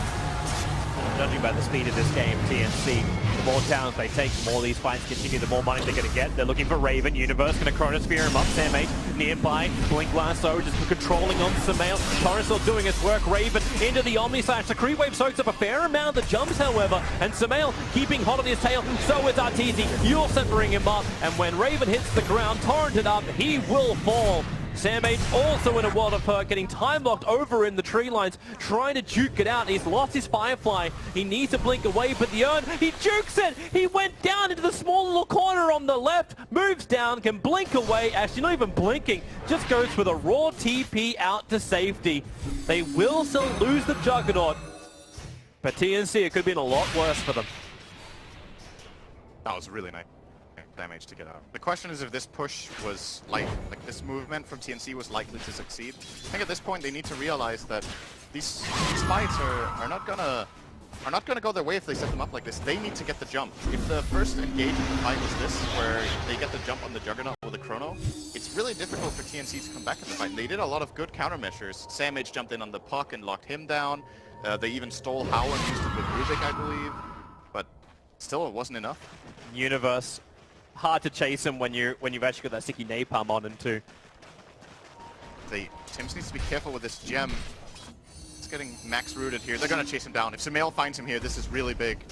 Judging by the speed of this game, TNC, the more towns they take, the more these fights continue, the more money they're going to get. They're looking for Raven. Universe going to Chronosphere him up. Sam H nearby. Blink Lasso just controlling on Sumail. Torres still doing his work. Raven into the Omni Slash. The Creep Wave soaks up a fair amount of the jumps, however, and Sumail keeping hot on his tail. So is Arteezy. You're severing him up, and when Raven hits the ground, torrented up, he will fall. Sam H also in a world of hurt, getting time locked over in the tree lines, trying to juke it out. He's lost his Firefly. He needs to blink away, but the urn, he jukes it! He went down into the small little corner on the left, moves down, can blink away. Actually, not even blinking, just goes for the raw TP out to safety. They will still lose the Juggernaut, but TNC, it could have been a lot worse for them. That was really nice damage to get out. The question is if this push was like this movement from TNC was likely to succeed. I think at this point they need to realize that these fights are not gonna go their way if they set them up like this. They need to get the jump. If the first engage in the fight was this, where they get the jump on the Juggernaut with a Chrono, it's really difficult for TNC to come back in the fight. And they did a lot of good countermeasures. Sam H jumped in on the puck and locked him down. They even stole Howl and used it with Rubik, I believe. But still, it wasn't enough. Universe. Hard to chase him when you've actually got that sticky napalm on him too. Tims needs to be careful with this gem. It's getting max rooted here. They're gonna chase him down. If Sumail finds him here, this is really big.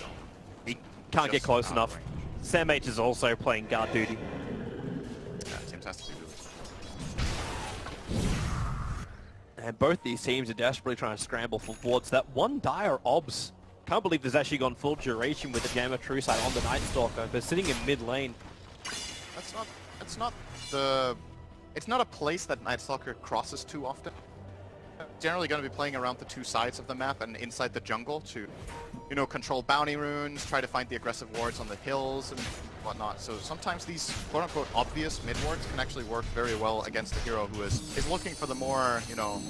He can't get close enough. Sam H is also playing guard duty. Yeah, Tims has to do this. And both these teams are desperately trying to scramble for wards. That one dire obs. Can't believe there's actually gone full duration with the Gamma True Sight on the Night Stalker. They're sitting in mid lane. It's not a place that Night Stalker crosses too often. Generally going to be playing around the two sides of the map and inside the jungle to, you know, control bounty runes, try to find the aggressive wards on the hills and whatnot. So sometimes these quote-unquote obvious mid wards can actually work very well against a hero who is looking for the more, you know,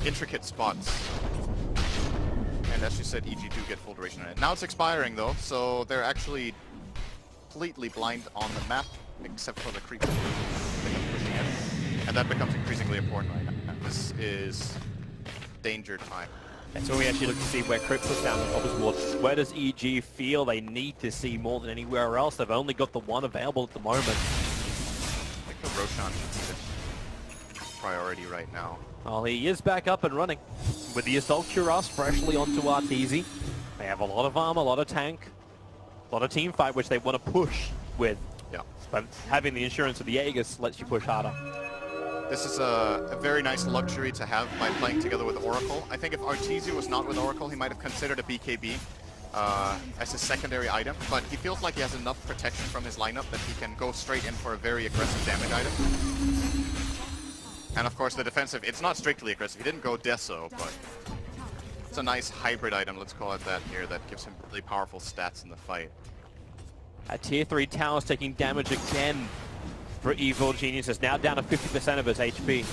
intricate spots. And as you said, EG do get full duration on it. Now it's expiring though, so they're actually completely blind on the map, except for the creep pushing in. And that becomes increasingly important right now. This is danger time. That's when we actually look to see where Crit puts down the Cobbles Ward. Where does EG feel they need to see more than anywhere else? They've only got the one available at the moment. I think the Roshan should be the priority right now. Well, he is back up and running. With the Assault Cuirass freshly onto Arteezy. They have a lot of armor, a lot of tank, a lot of team fight, which they want to push with. Yeah. But having the insurance of the Aegis lets you push harder. This is a very nice luxury to have by playing together with Oracle. I think if Arteezy was not with Oracle, he might have considered a BKB as his secondary item, but he feels like he has enough protection from his lineup that he can go straight in for a very aggressive damage item. And of course the defensive, it's not strictly aggressive. He didn't go Deso, but it's a nice hybrid item, let's call it that here, that gives him really powerful stats in the fight. A tier 3 tower's taking damage again for Evil Genius. Is now down to 50% of his HP.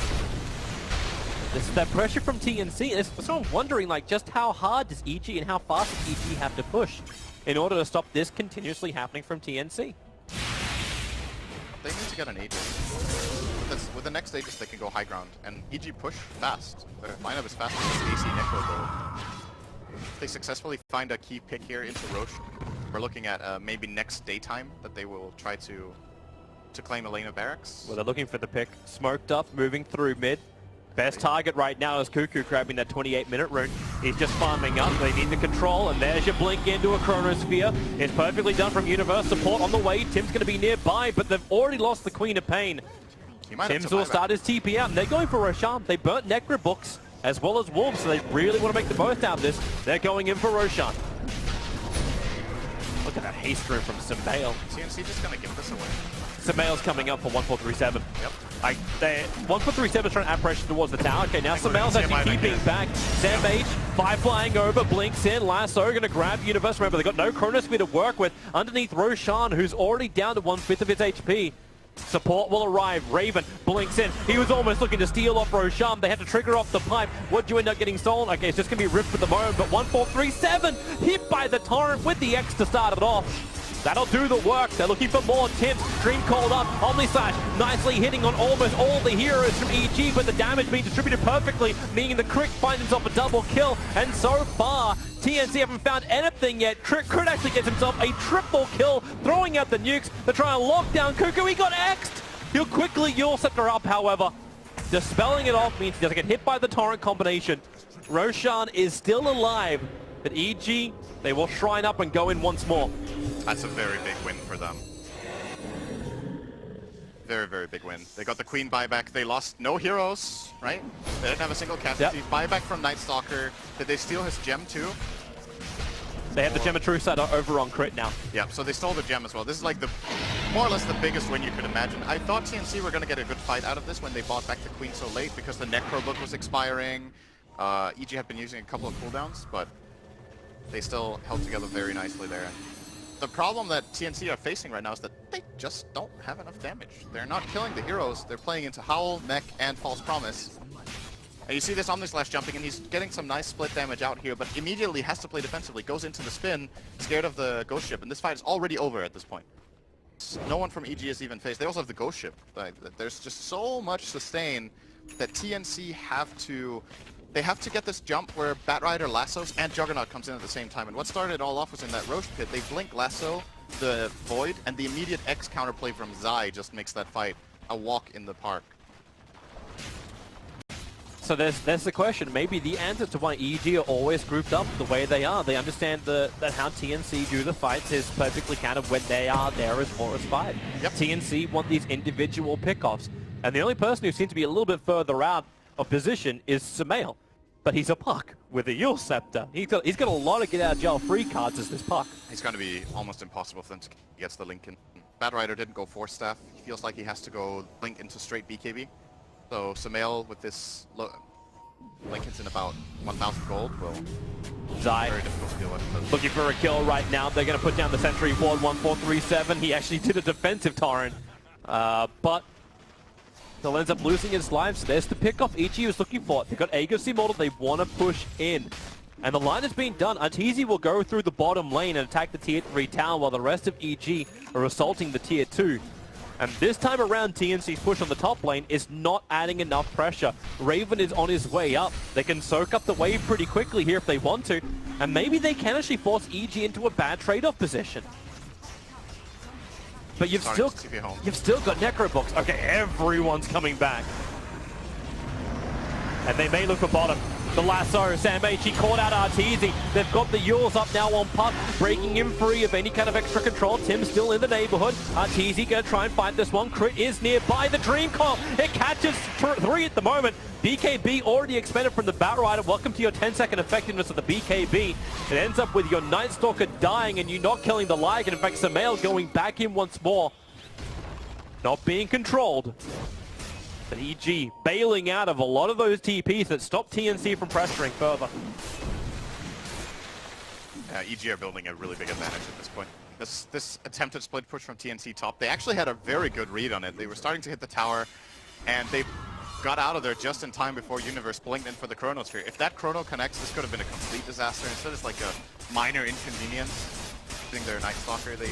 This is that pressure from TNC. So I'm wondering, like, just how hard does EG and how fast does EG have to push in order to stop this continuously happening from TNC? They need to get an Aegis. With the next Aegis, they can go high ground, and EG push fast. Their lineup is faster than AC Necro though. If they successfully find a key pick here into Roche, we're looking at maybe next daytime that they will try to claim Elena Barracks. Well, they're looking for the pick. Smoked up, moving through mid. Best target right now is Cuckoo grabbing that 28-minute rune. He's just farming up. They need the control, and there's your blink into a Chronosphere. It's perfectly done from Universe. Support on the way. Tim's going to be nearby, but they've already lost the Queen of Pain. Tim's will start his TP out, and they're going for Roshan. They burnt Necro Books as well as Wolves, so they really want to make the most out of this. They're going in for Roshan. Look at that haste rune from Symbail. TNC just going to give this away. Symbail's coming up for 1437. Yep. 1437 is trying to add pressure towards the tower. Okay, now Symbail's actually keeping back. Sam H, 5 flying over, blinks in. Lasso going to grab Universe. Remember, they've got no Chronosphere to work with. Underneath Roshan, who's already down to 1/5 of his HP. Support will arrive. Raven blinks in. He was almost looking to steal off Roshan. They had to trigger off the pipe. What'd you end up getting stolen? Okay, it's just going to be ripped for the moment, but 1437 hit by the torrent with the X to start it off. That'll do the work. They're looking for more tips. Dream called up. Omnislash nicely hitting on almost all the heroes from EG, but the damage being distributed perfectly, meaning the Crick finds himself a double kill. And so far, TNC haven't found anything yet. Crit actually gets himself a triple kill, throwing out the nukes. They're trying to lock down Cuckoo. He got X'd. He'll quickly Yule Scepter up, however. Dispelling it off means he doesn't get hit by the torrent combination. Roshan is still alive, but EG, they will shrine up and go in once more. That's a very big win for them. Very, very big win. They got the Queen buyback. They lost no heroes, right? They didn't have a single casualty. Yep. Buyback from Night Stalker. Did they steal his gem too? They have the Gem of True Sight over on Crit now. Yeah, so they stole the gem as well. This is like the more or less the biggest win you could imagine. I thought TNC were going to get a good fight out of this when they bought back the Queen so late because the Necro book was expiring. EG had been using a couple of cooldowns, but they still held together very nicely there. The problem that TNC are facing right now is that they just don't have enough damage. They're not killing the heroes. They're playing into Howl, Mech, and False Promise. And you see this Omnislash jumping, and he's getting some nice split damage out here, but immediately has to play defensively. Goes into the spin, scared of the Ghost Ship, and this fight is already over at this point. No one from EG is even faced. They also have the Ghost Ship. Like, there's just so much sustain that TNC have to... They have to get this jump where Batrider lassos and Juggernaut comes in at the same time. And what started it all off was in that Roche pit. They blink lasso the Void, and the immediate X counterplay from Zai just makes that fight a walk in the park. So there's the question. Maybe the answer to why EG are always grouped up the way they are. They understand that how TNC do the fights is perfectly kind of when they are there as 4 as 5. Yep. TNC want these individual pickoffs. And the only person who seems to be a little bit further out of position is Symbail. But he's a puck with a Yule Scepter. He's got a lot of get-out-of-jail-free cards as this puck. He's going to be almost impossible for them to get the link in. Batrider didn't go Force Staff. He feels like he has to go link into straight BKB. So Symbail with this link hits in about 1,000 gold will Zai very difficult to deal with. looking for a kill right now. They're going to put down the Sentry Ward 1437. He actually did a defensive torrent, but he'll end up losing his life. So there's the pickoff EG was looking for. They've got Aegis model. They want to push in. And the line has been done. Arteezy will go through the bottom lane and attack the tier 3 tower while the rest of EG are assaulting the tier 2. And this time around, TNC's push on the top lane is not adding enough pressure. Raven is on his way up. They can soak up the wave pretty quickly here if they want to. And maybe they can actually force EG into a bad trade-off position. But you've still got Necrobox. Okay, everyone's coming back. And they may look for bottom. The lasso, Sam H, he caught out Arteezy. They've got the Yules up now on puck, breaking him free of any kind of extra control. Tim's still in the neighborhood. Arteezy gonna try and fight this one. Crit is nearby. The Dream Call, it catches 3 at the moment. BKB already expended from the Batrider. Welcome to your 10-second effectiveness of the BKB. It ends up with your Night Stalker dying and you not killing the Lycan. In fact, Samael going back in once more. Not being controlled. But EG bailing out of a lot of those TPs that stop TNC from pressuring further. EG are building a really big advantage at this point. This attempted split push from TNC top, they actually had a very good read on it. They were starting to hit the tower, and they got out of there just in time before Universe blinked in for the Chronosphere. If that Chrono connects, this could have been a complete disaster. Instead, it's like a minor inconvenience. Using their Night Stalker, they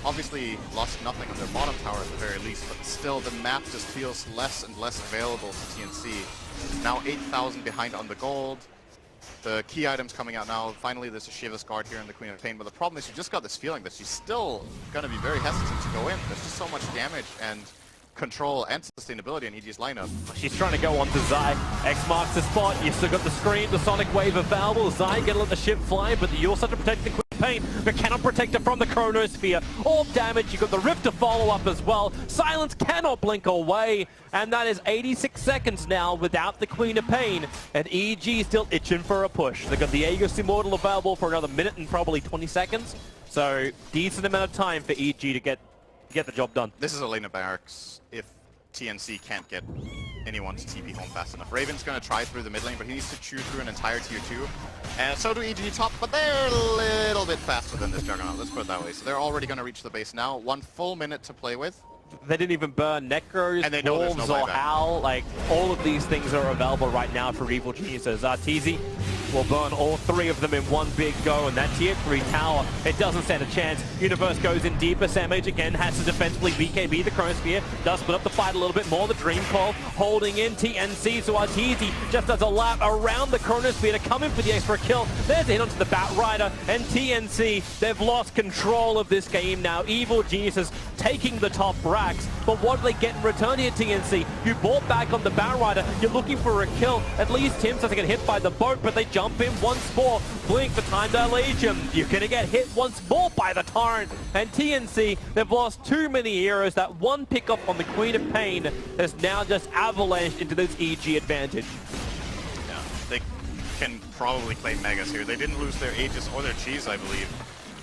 obviously lost nothing on their bottom tower at the very least, but still the map just feels less and less available to TNC. Now 8,000 behind on the gold. The key items coming out now. Finally, there's a Shiva's Guard here in the Queen of Pain, but the problem is you just got this feeling that she's still going to be very hesitant to go in. There's just so much damage and control and sustainability in EG's lineup. She's trying to go on to Zai. X marks the spot. You still got the screen, the Sonic Wave available. Zai gonna let the ship fly, but you also have to protect the Queen of Pain, but cannot protect her from the Chronosphere. All damage. You got the Rift to follow up as well. Silence cannot blink away, and that is 86 seconds now without the Queen of Pain. And EG still itching for a push. They got the Aegis Immortal available for another minute and probably 20 seconds. So decent amount of time for EG to get the job done. This is a lane of barracks if TNC can't get anyone to TP home fast enough. Raven's going to try through the mid lane, but he needs to chew through an entire tier 2. And so do EG top, but they're a little bit faster than this Juggernaut, let's put it that way. So they're already going to reach the base now. 1 full minute to play with. They didn't even burn Necros, and they know Wolves, no or Howl. Like, all of these things are available right now for Evil Geniuses. Arteezy will burn all 3 of them in one big go, and that tier 3 tower, it doesn't stand a chance. Universe goes in deeper. Sam H again has to defensively BKB the Chronosphere. Does split up the fight a little bit more. The Dream Call holding in TNC, so Arteezy just does a lap around the Chronosphere to come in for the extra kill. There's a hit onto the Batrider, and TNC, they've lost control of this game now. Evil Geniuses taking the top racks, but what do they get in return here, TNC? You bought back on the Batrider, you're looking for a kill. At least Tim doesn't get hit by the boat, but they jump in once more. Blink for time dilation. You're gonna get hit once more by the Torrent. And TNC, they've lost too many heroes. That one pickup on the Queen of Pain has now just avalanched into this EG advantage. Yeah, they can probably claim Megas here. They didn't lose their Aegis or their Cheese, I believe,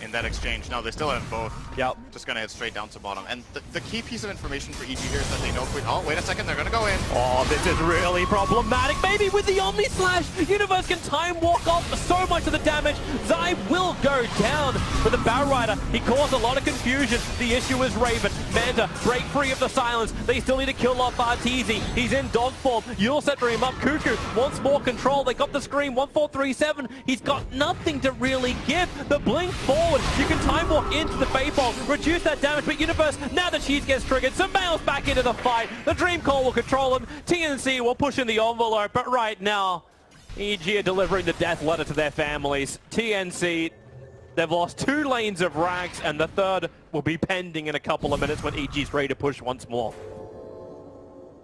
in that exchange. No, they still have both. Yep. Just gonna head straight down to bottom. And the key piece of information for EG here is that they know Queen. Oh, wait a second, they're gonna go in. Oh, this is really problematic. Maybe with the Omni Slash, Universe can time walk off so much of the damage. Zai will go down for the Batrider. He caused a lot of confusion. The issue is Raven. Manta break free of the silence. They still need to kill off Arteezy. He's in dog form. You'll set him up. Cuckoo wants more control. They got the screen. 1437. He's got nothing to really give. The blink forward. You can time walk into the Fable, reduce that damage, but Universe, now the cheese gets triggered, Samael's back into the fight. The Dream Call will control him. TNC will push in the envelope, but right now, EG are delivering the death letter to their families. TNC, they've lost 2 lanes of rags, and the 3rd will be pending in a couple of minutes when EG's ready to push once more.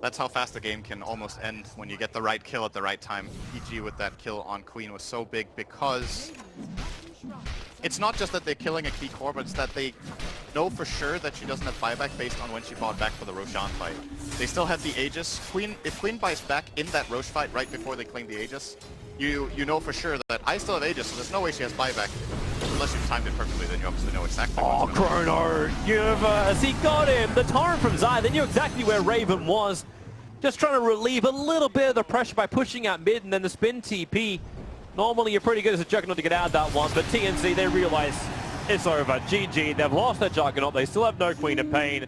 That's how fast the game can almost end when you get the right kill at the right time. EG with that kill on Queen was so big because it's not just that they're killing a key core, but it's that they know for sure that she doesn't have buyback based on when she fought back for the Roshan fight. They still have the Aegis. If Queen buys back in that Rosh fight right before they claim the Aegis, you know for sure that I still have Aegis, so there's no way she has buyback. Unless you've timed it perfectly, then you obviously know exactly Oh, what's going on. Chrono! Universe, he got him! The Torrent from Zai, they knew exactly where Raven was. Just trying to relieve a little bit of the pressure by pushing out mid, and then the spin TP. Normally, you're pretty good as a Juggernaut to get out of that one, but TNC, they realize it's over. GG, they've lost their Juggernaut, they still have no Queen of Pain.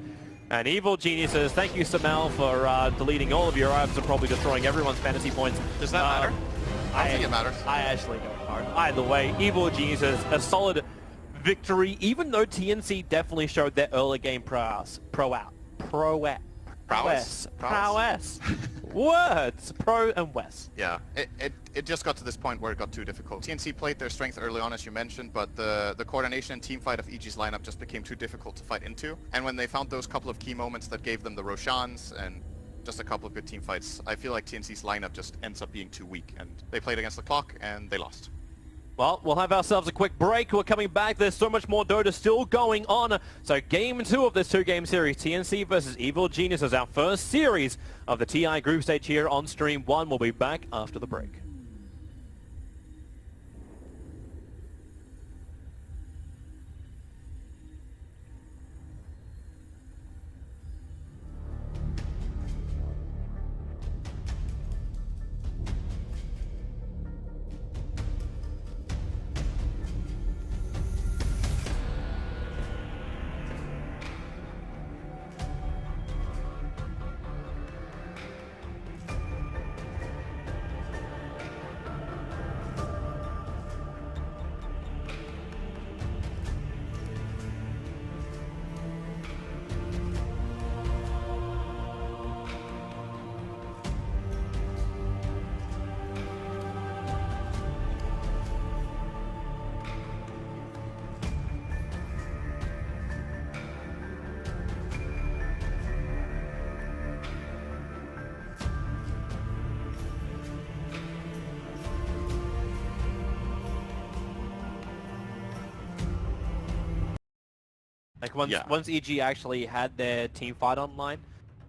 And Evil Geniuses, thank you, Samael, for deleting all of your items and probably destroying everyone's fantasy points. Does that matter? I don't think it matters. I actually don't know. Either way, Evil Geniuses, a solid victory, even though TNC definitely showed their early game prowess. Words. Pro and West. Yeah, it just got to this point where it got too difficult. TNC played their strength early on, as you mentioned, but the coordination and team fight of EG's lineup just became too difficult to fight into. And when they found those couple of key moments that gave them the Roshans and just a couple of good team fights, I feel like TNC's lineup just ends up being too weak, and they played against the clock and they lost. Well, we'll have ourselves a quick break. We're coming back. There's so much more Dota still going on. So game 2 of this 2-game series, TNC versus Evil Genius, is our first series of the TI group stage here on Stream 1. We'll be back after the break. Like once EG actually had their team fight online,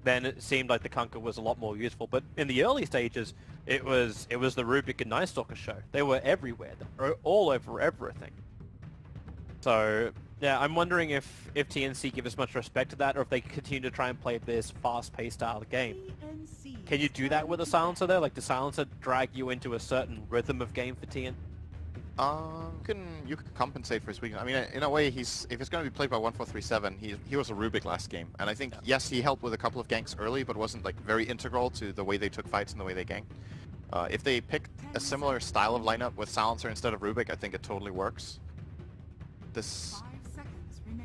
then it seemed like the Kunkka was a lot more useful. But in the early stages, it was the Rubik and Night Stalker show. They were everywhere. They were all over everything. So yeah, I'm wondering if TNC give as much respect to that, or if they continue to try and play this fast-paced style of game. Can you do that with a silencer there? Like, does silencer drag you into a certain rhythm of game for TN? You can compensate for his weakness. I mean, in a way, if it's going to be played by 1437, he was a Rubik last game, and I think yes, he helped with a couple of ganks early, but wasn't like very integral to the way they took fights and the way they ganked. If they picked a similar style of lineup with silencer instead of Rubik, I think it totally works.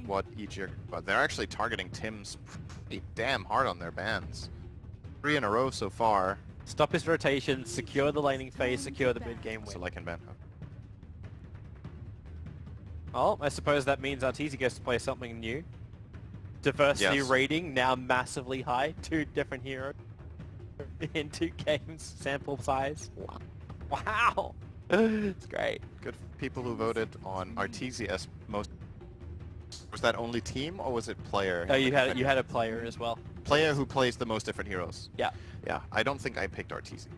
What EG, but they're actually targeting Tim's pretty damn hard on their bans. 3 in a row so far. Stop his rotation, secure the laning phase, secure the mid game win. So like in ban. Well, I suppose that means Arteezy gets to play something new. Diversity rating now massively high. 2 different heroes in 2 games. Sample size. Wow. It's great. Good for people who voted on Arteezy as most. Was that only team or was it player? Oh, you had a player as well. Player who plays the most different heroes. Yeah. Yeah. I don't think I picked Arteezy,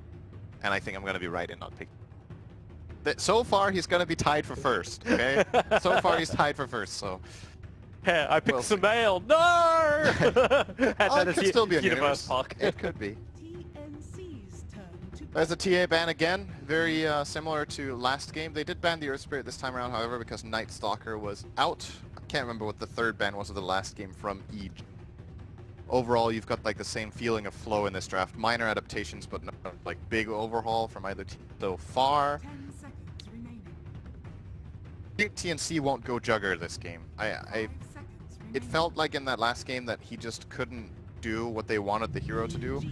and I think I'm going to be right in not picking. So far, he's going to be tied for first, okay? So far, he's tied for first, so... Yeah, I picked Samael. No! It could still be a universe. Puck. It could be. There's a TA ban again, very similar to last game. They did ban the Earth Spirit this time around, however, because Night Stalker was out. I can't remember what the third ban was of the last game from EG. Overall, you've got like the same feeling of flow in this draft. Minor adaptations, but no like big overhaul from either team so far. I think TNC won't go Jugger this game. It felt like in that last game that he just couldn't do what they wanted the hero to do.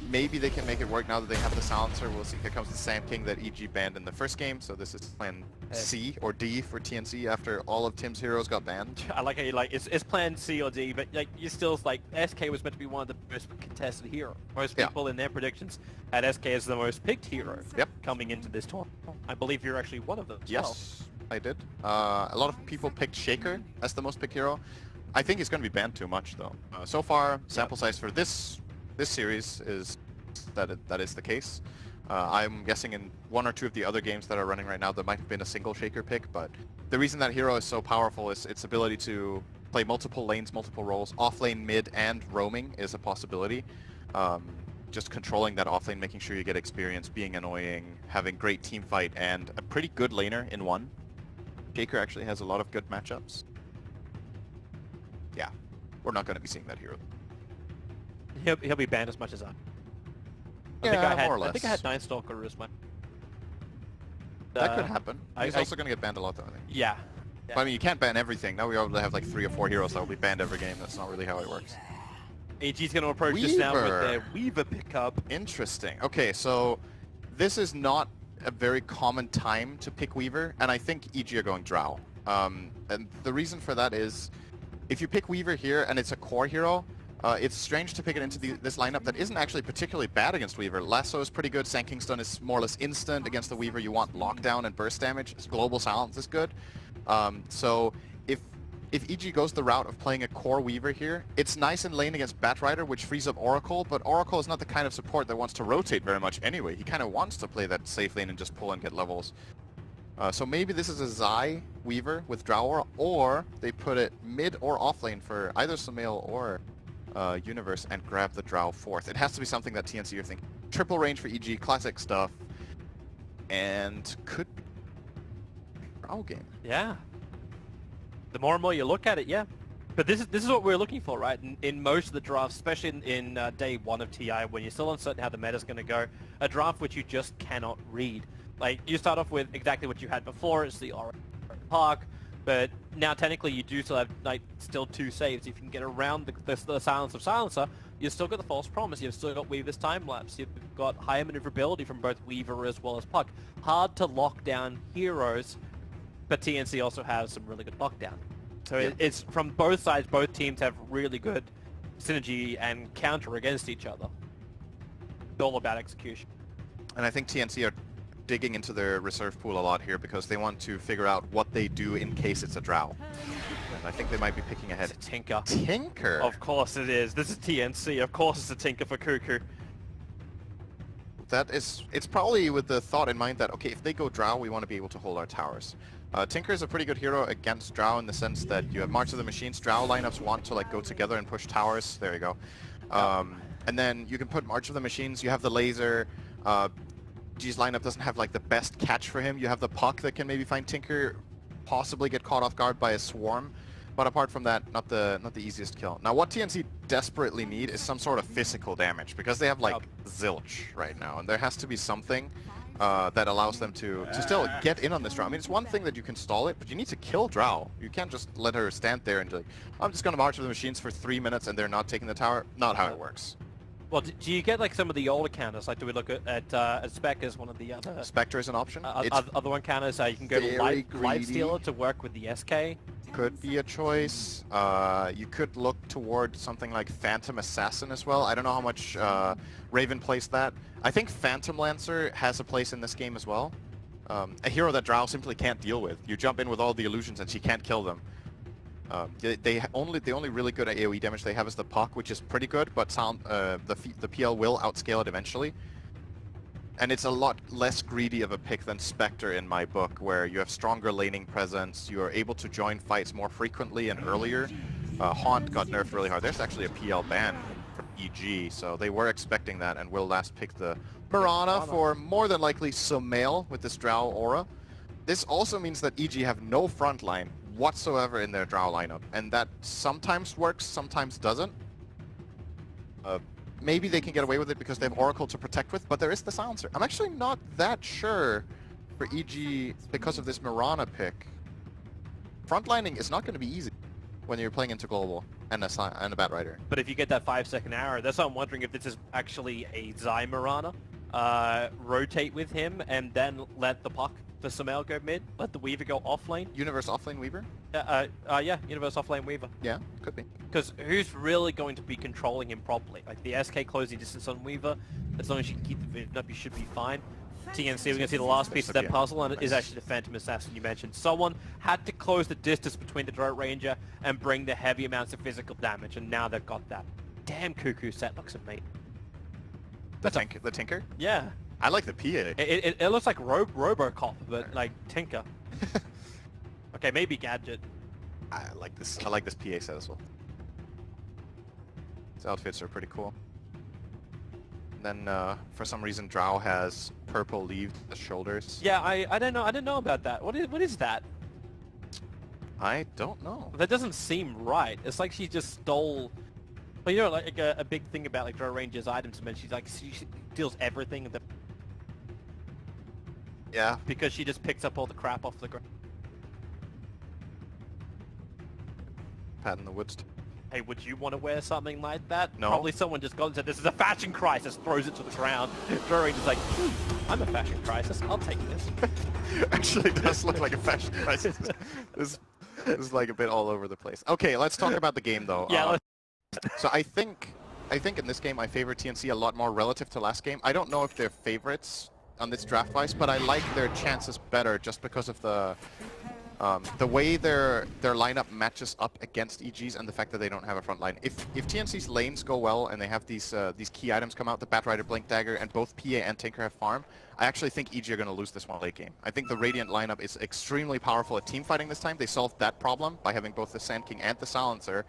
Maybe they can make it work now that they have the silencer. We'll see. Here comes the Sand King that EG banned in the first game. So this is plan C or D for TNC after all of Tim's heroes got banned. I like how you like it's plan C or D, but like you still like SK was meant to be one of the most contested heroes. Most people in their predictions had SK as the most picked hero. Coming into this tournament. I believe you're actually one of them. Yes, I did. A lot of people picked Shaker as the most picked hero. I think he's going to be banned too much though. So far, sample size for this series is that is the case. I'm guessing in 1 or 2 of the other games that are running right now there might have been a single Shaker pick, but the reason that hero is so powerful is its ability to play multiple lanes, multiple roles. Offlane, mid, and roaming is a possibility. Just controlling that offlane, making sure you get experience, being annoying, having great team fight, and a pretty good laner in one. Shaker actually has a lot of good matchups. Yeah, we're not going to be seeing that hero. He'll be banned as much as I. More or less. I think I had Night Stalker as my... That could happen. He's also going to get banned a lot though, I think. Yeah. But I mean, you can't ban everything. Now we already have like 3 or 4 heroes that will be banned every game. That's not really how it works. EG's going to approach this now with their Weaver pickup. Interesting. Okay, so this is not a very common time to pick Weaver, and I think EG are going Drow. And the reason for that is, if you pick Weaver here and it's a core hero, it's strange to pick it into this lineup that isn't actually particularly bad against Weaver. Lasso is pretty good, Sand King's Stun is more or less instant. Against the Weaver you want lockdown and burst damage. Global Silence is good. So if EG goes the route of playing a core Weaver here, it's nice in lane against Batrider, which frees up Oracle, but Oracle is not the kind of support that wants to rotate very much anyway. He kind of wants to play that safe lane and just pull and get levels. So maybe this is a Zai Weaver with Drow Aura, or they put it mid or off lane for either Sumail or Universe and grab the Drow fourth. It has to be something that TNC are thinking. Triple range for EG, classic stuff, and could be a Drow game. Yeah. The more and more you look at it, yeah. But this is what we're looking for, right? In most of the drafts, especially in day one of TI, when you're still uncertain how the meta's going to go, a draft which you just cannot read. Like, you start off with exactly what you had before, it's the Oracle Park, but now technically you do still have, like, still 2 saves. If you can get around the Silence of Silencer, you've still got the False Promise, you've still got Weaver's Time Lapse, you've got higher maneuverability from both Weaver as well as Puck. Hard to lock down heroes, but TNC also has some really good lockdown. So it's from both sides, both teams have really good synergy and counter against each other. It's all about execution. And I think TNC are digging into their reserve pool a lot here because they want to figure out what they do in case it's a Drow. And I think they might be picking ahead. It's a Tinker. Tinker? Of course it is. This is TNC. Of course it's a Tinker for Cuckoo. It's probably with the thought in mind that, okay, if they go Drow, we want to be able to hold our towers. Tinker is a pretty good hero against Drow in the sense that you have March of the Machines. Drow lineups want to like go together and push towers. There you go. And then you can put March of the Machines. You have the laser. G's lineup doesn't have like the best catch for him. You have the Puck that can maybe find Tinker, possibly get caught off guard by a swarm. But apart from that, not the easiest kill. Now what TNC desperately need is some sort of physical damage because they have like zilch right now, and there has to be something that allows them to still get in on this Drow. I mean, it's one thing that you can stall it, but you need to kill Drow. You can't just let her stand there and be like, I'm just going to march with the machines for 3 minutes and they're not taking the tower. Not how it works. Well, do you get like some of the older counters? Like, do we look at Spec as one of the other... Spectre is an option. Other one counters, you can go to Lifestealer to work with the SK. Could be a choice. You could look toward something like Phantom Assassin as well. I don't know how much Raven plays that. I think Phantom Lancer has a place in this game as well. A hero that Drow simply can't deal with. You jump in with all the illusions and she can't kill them. The only really good AoE damage they have is the Puck, which is pretty good, but the PL will outscale it eventually. And it's a lot less greedy of a pick than Spectre in my book, where you have stronger laning presence, you are able to join fights more frequently and earlier. Haunt got nerfed really hard. There's actually a PL ban from EG, so they were expecting that and will last pick the Piranha for more than likely Sumail with this Drow aura. This also means that EG have no frontline whatsoever in their Drow lineup, and that sometimes works, sometimes doesn't. Maybe they can get away with it because they have Oracle to protect with, but there is the Silencer. I'm actually not that sure for EG because of this Mirana pick. Frontlining is not going to be easy when you're playing into Global and a Batrider. But if you get that 5-second arrow, that's why I'm wondering if this is actually a Zai Mirana. Rotate with him and then let the Puck for Sumail go mid, let the Weaver go offlane. Universe offlane Weaver? Yeah, Universe offlane Weaver. Yeah, could be. Because who's really going to be controlling him properly? Like the SK closing distance on Weaver, as long as you can keep the vision up, you should be fine. TNC, we're going to see the last piece of that puzzle, and it is actually the Phantom Assassin you mentioned. Someone had to close the distance between the Dart Ranger and bring the heavy amounts of physical damage, and now they've got that. Damn, Cuckoo set looks amazing. The Tinker? Yeah. I like the PA. It looks like Robocop, but like Tinker. Okay, maybe Gadget. I like this PA set as well. These outfits are pretty cool. And then for some reason Drow has purple leaves at the shoulders. Yeah, I don't know. I don't know about that. What is that? I don't know. That doesn't seem right. It's like she just stole. Well, you know, like a big thing about like Drow Ranger's items, and she's like she steals everything. Yeah. Because she just picks up all the crap off the ground. Pat in the woods. Hey, would you want to wear something like that? No. Probably someone just got and said, this is a fashion crisis, throws it to the ground. Drawing is like, I'm a fashion crisis, I'll take this. Actually, it does look like a fashion crisis. This is like a bit all over the place. Okay, let's talk about the game though. Yeah, So I think in this game I favor TNC a lot more relative to last game. I don't know if they're favorites on this draft-wise, but I like their chances better just because of the way their lineup matches up against EG's and the fact that they don't have a front line. If TNC's lanes go well and they have these key items come out, the Batrider, Blink Dagger, and both PA and Tinker have farm, I actually think EG are going to lose this one late game. I think the Radiant lineup is extremely powerful at team fighting this time. They solved that problem by having both the Sand King and the Silencer.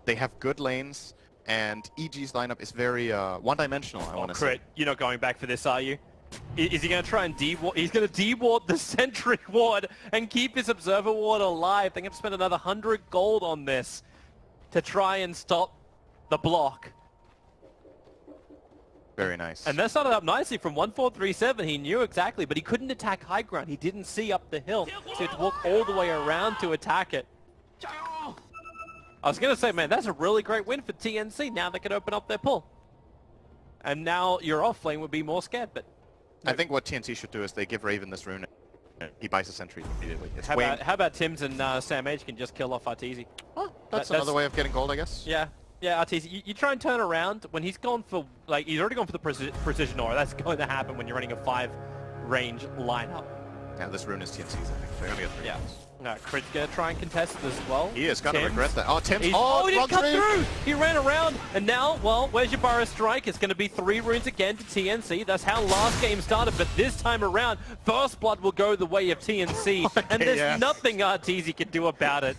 They have good lanes, and EG's lineup is very one-dimensional, I want to say. You're not going back for this, are you? Is he going to try and deward? He's going to deward the Sentry Ward and keep his Observer Ward alive. They're going to spend another 100 gold on this to try and stop the block. Very nice. And that started up nicely from 1437. He knew exactly, but he couldn't attack high ground. He didn't see up the hill, so he had to walk all the way around to attack it. I was going to say, man, that's a really great win for TNC. Now they can open up their pull. And now your off lane would be more scared, but... I think what TNC should do is they give Raven this rune and he buys a sentry immediately. It's how about Tims and Sam H can just kill off Arteezy? Well, that's another way of getting gold, I guess. Yeah, Arteezy. You try and turn around when he's gone for, like, he's already gone for the precision aura. That's going to happen when you're running a 5-range lineup. Yeah, this rune is TNC's, I think. They're going to get 3 kills. No, Crit's going to try and contest it as well. He is going to regret that. Oh, Tim's... Oh, he didn't cut through! He ran around, and now, well, where's your Burrow Strike? It's going to be 3 runes again to TNC. That's how last game started, but this time around, First Blood will go the way of TNC, okay, and there's nothing Arteezy can do about it.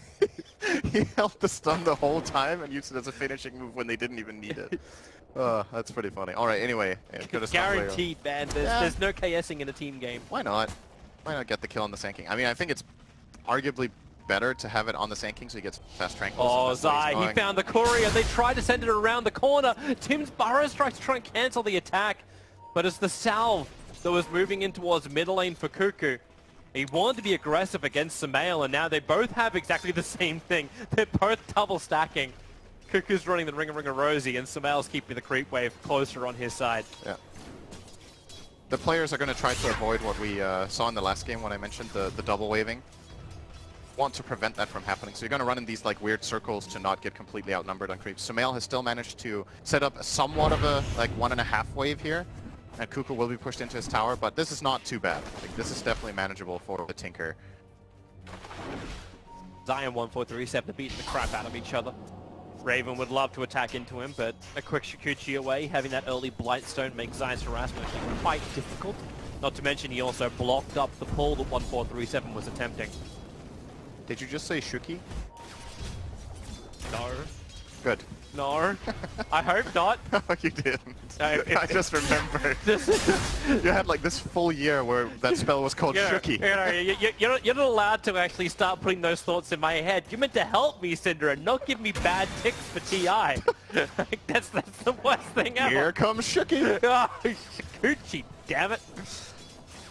He held the stun the whole time and used it as a finishing move when they didn't even need it. Oh, that's pretty funny. All right, anyway. Yeah, guaranteed, man. There's no KSing in a team game. Why not? Why not get the kill on the Sand King? I mean, I think it's arguably better to have it on the Sand King so he gets fast tranquils. Oh, Zai, he found the courier. They tried to send it around the corner. Tim's Burrow Strike to try and cancel the attack. But it's the salve that was moving in towards mid lane for Cuckoo. He wanted to be aggressive against Samael, and now they both have exactly the same thing. They're both double stacking. Cuckoo's running the Ring of Rosie, and Samael's keeping the creep wave closer on his side. Yeah. The players are going to try to avoid what we saw in the last game when I mentioned the double waving. Want to prevent that from happening, so you're going to run in these like weird circles to not get completely outnumbered on creeps. Samael has still managed to set up somewhat of a like 1.5 wave here, and Cuckoo will be pushed into his tower, but this is not too bad. Like, this is definitely manageable for the Tinker. Zion 1437 beating the crap out of each other. Raven would love to attack into him, but a quick Shikuchi away, having that early Blightstone makes Zion's harassment quite difficult. Not to mention he also blocked up the pull that 1437 was attempting. Did you just say Shuki? No. Good. No. I hope not. No, you didn't. I just remembered. You had like this full year where that spell was called Shuki. You're not allowed to actually start putting those thoughts in my head. You're meant to help me, Cinder, and not give me bad ticks for TI. That's the worst thing ever. Here comes Shuki. Shikuchi, damn it.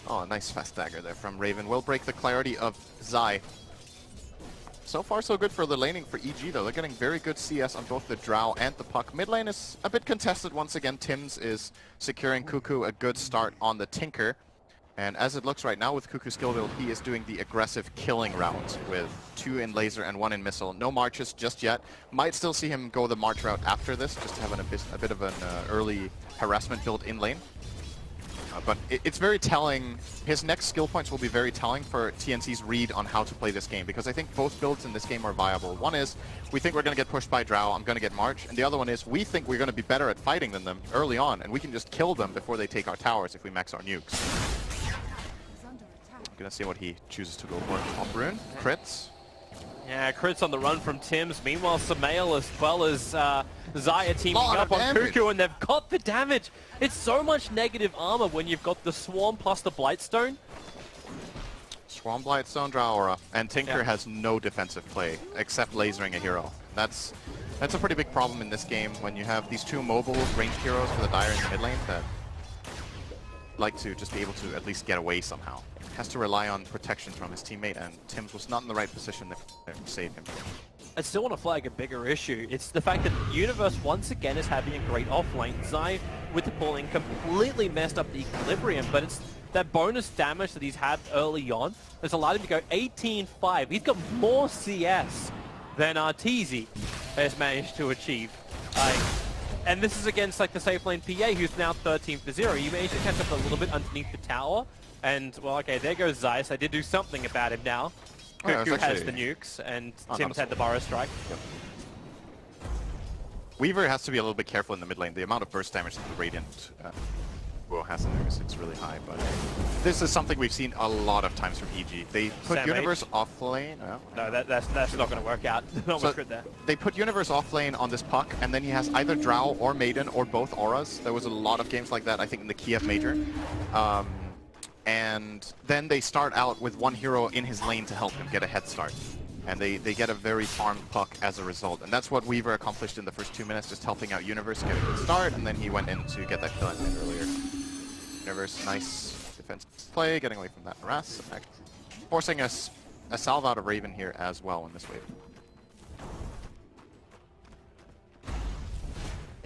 Oh, nice fast dagger there from Raven. Will break the clarity of Zai. So far, so good for the laning for EG, though. They're getting very good CS on both the Drow and the Puck. Mid lane is a bit contested once again. Tims is securing Cuckoo a good start on the Tinker. And as it looks right now with Cuckoo's skill build, he is doing the aggressive killing route with 2 in laser and 1 in missile. No marches just yet. Might still see him go the march route after this, just to have a bit of an early harassment build in lane. But it's very telling. His next skill points will be very telling for TNC's read on how to play this game, because I think both builds in this game are viable. One is, we think we're going to get pushed by Drow, I'm going to get March. And the other one is, we think we're going to be better at fighting than them early on, and we can just kill them before they take our towers if we max our nukes. I'm going to see what he chooses to go for. Top rune, crits. Yeah, crits on the run from Tims. Meanwhile, Samael as well as Zaya teaming up on Cuckoo, and they've got the damage. It's so much negative armor when you've got the Swarm plus the Blightstone. Swarm, Blightstone, Drow Aura, and Tinker has no defensive play except lasering a hero. That's a pretty big problem in this game when you have these 2 mobile ranged heroes for the Dire in the mid lane that like to just be able to at least get away somehow. Has to rely on protection from his teammate, and Tims was not in the right position to save him. I still want to flag a bigger issue. It's the fact that Universe once again is having a great offlane. Zai with the pulling completely messed up the equilibrium, but it's that bonus damage that he's had early on that's allowed him to go 18-5. He's got more CS than Arteezy has managed to achieve. And this is against like the safe lane PA, who's now 13-0. You managed to catch up a little bit underneath the tower, and well, okay, there goes Zai. So I did do something about him now. Who has the nukes, and Tim's had the Burrow Strike. Yep. Weaver has to be a little bit careful in the mid lane. The amount of burst damage that the Radiant has in there is really high, but this is something we've seen a lot of times from EG. They put Universe off lane. No, that's not going to work out. Not much good there. They put Universe off lane on this puck, and then he has either Drow or Maiden or both auras. There was a lot of games like that, I think, in the Kiev Major. And then they start out with one hero in his lane to help him get a head start. And they get a very farmed puck as a result. And that's what Weaver accomplished in the first 2 minutes, just helping out Universe get a good start, and then he went in to get that kill in earlier. Universe, nice defensive play, getting away from that harass, forcing a salve out of Raven here as well in this wave.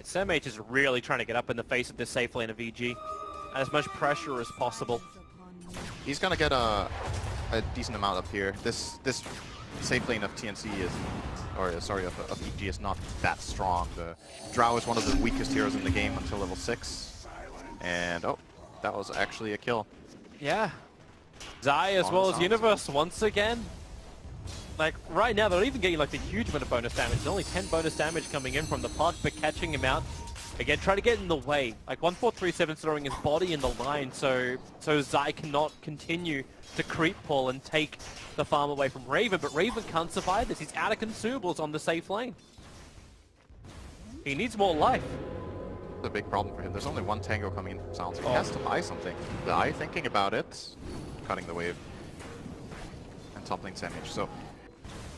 SamH is really trying to get up in the face of this safe lane of EG. As much pressure as possible. He's gonna get a decent amount up here. This safe lane of TNC is, or sorry, of EG is not that strong. The Drow is one of the weakest heroes in the game until level 6. And oh, that was actually a kill. Yeah. Zai as well as Universe once again. Like right now, they're not even getting like the huge amount of bonus damage. There's only 10 bonus damage coming in from the puck, but catching him out. Again, try to get in the way. Like 1437 throwing his body in the line, so Zai cannot continue to creep pull and take the farm away from Raven. But Raven can't survive this. He's out of consumables on the safe lane. He needs more life. That's a big problem for him. There's only one tango coming in from Sound, so he has to buy something. Zai thinking about it, cutting the wave, and toppling SamH. So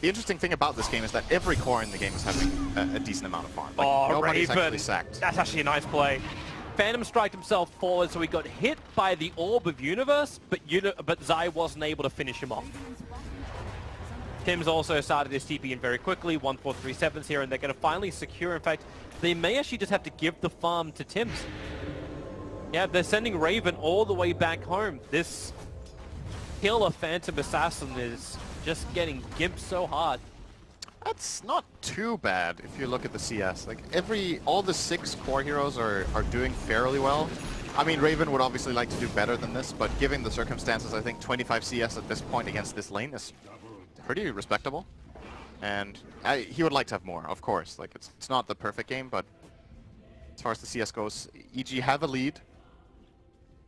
the interesting thing about this game is that every core in the game is having a decent amount of farm. Like, nobody's actually sacked. That's actually a nice play. Phantom striked himself forward, so he got hit by the Orb of Universe, but Zai wasn't able to finish him off. Tim's also started his TP in very quickly. 1437's here, and they're going to finally secure. In fact, they may actually just have to give the farm to Tim's. Yeah, they're sending Raven all the way back home. This kill of Phantom Assassin is just getting gimped so hard. That's not too bad if you look at the CS. Like all the 6 core heroes are doing fairly well. I mean, Raven would obviously like to do better than this, but given the circumstances, I think 25 CS at this point against this lane is pretty respectable. And he would like to have more, of course. Like it's not the perfect game, but as far as the CS goes, EG have a lead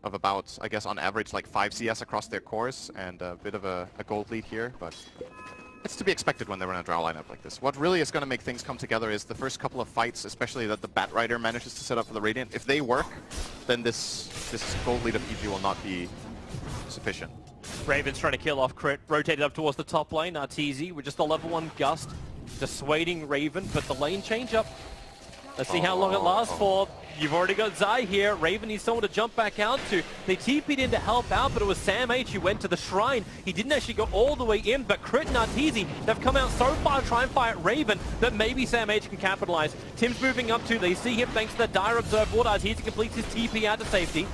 of about, I guess, on average, like 5 CS across their cores, and a bit of a gold lead here, but it's to be expected when they run a Drow lineup like this. What really is going to make things come together is the first couple of fights, especially that the Bat Rider manages to set up for the Radiant. If they work, then this gold lead of EG will not be sufficient. Raven's trying to kill off Crit, rotated up towards the top lane. Arteezy with just a level 1 Gust, dissuading Raven, but the lane change up. Let's see how long it lasts for. You've already got Zai here. Raven needs someone to jump back out to. They TP'd in to help out, but it was SamH who went to the shrine. He didn't actually go all the way in, but Crit and Arteezy, they've come out so far to try and fight Raven that maybe SamH can capitalize. Tim's moving up too. They see him thanks to the Dire Observe Water. Arteezy completes his TP out to safety.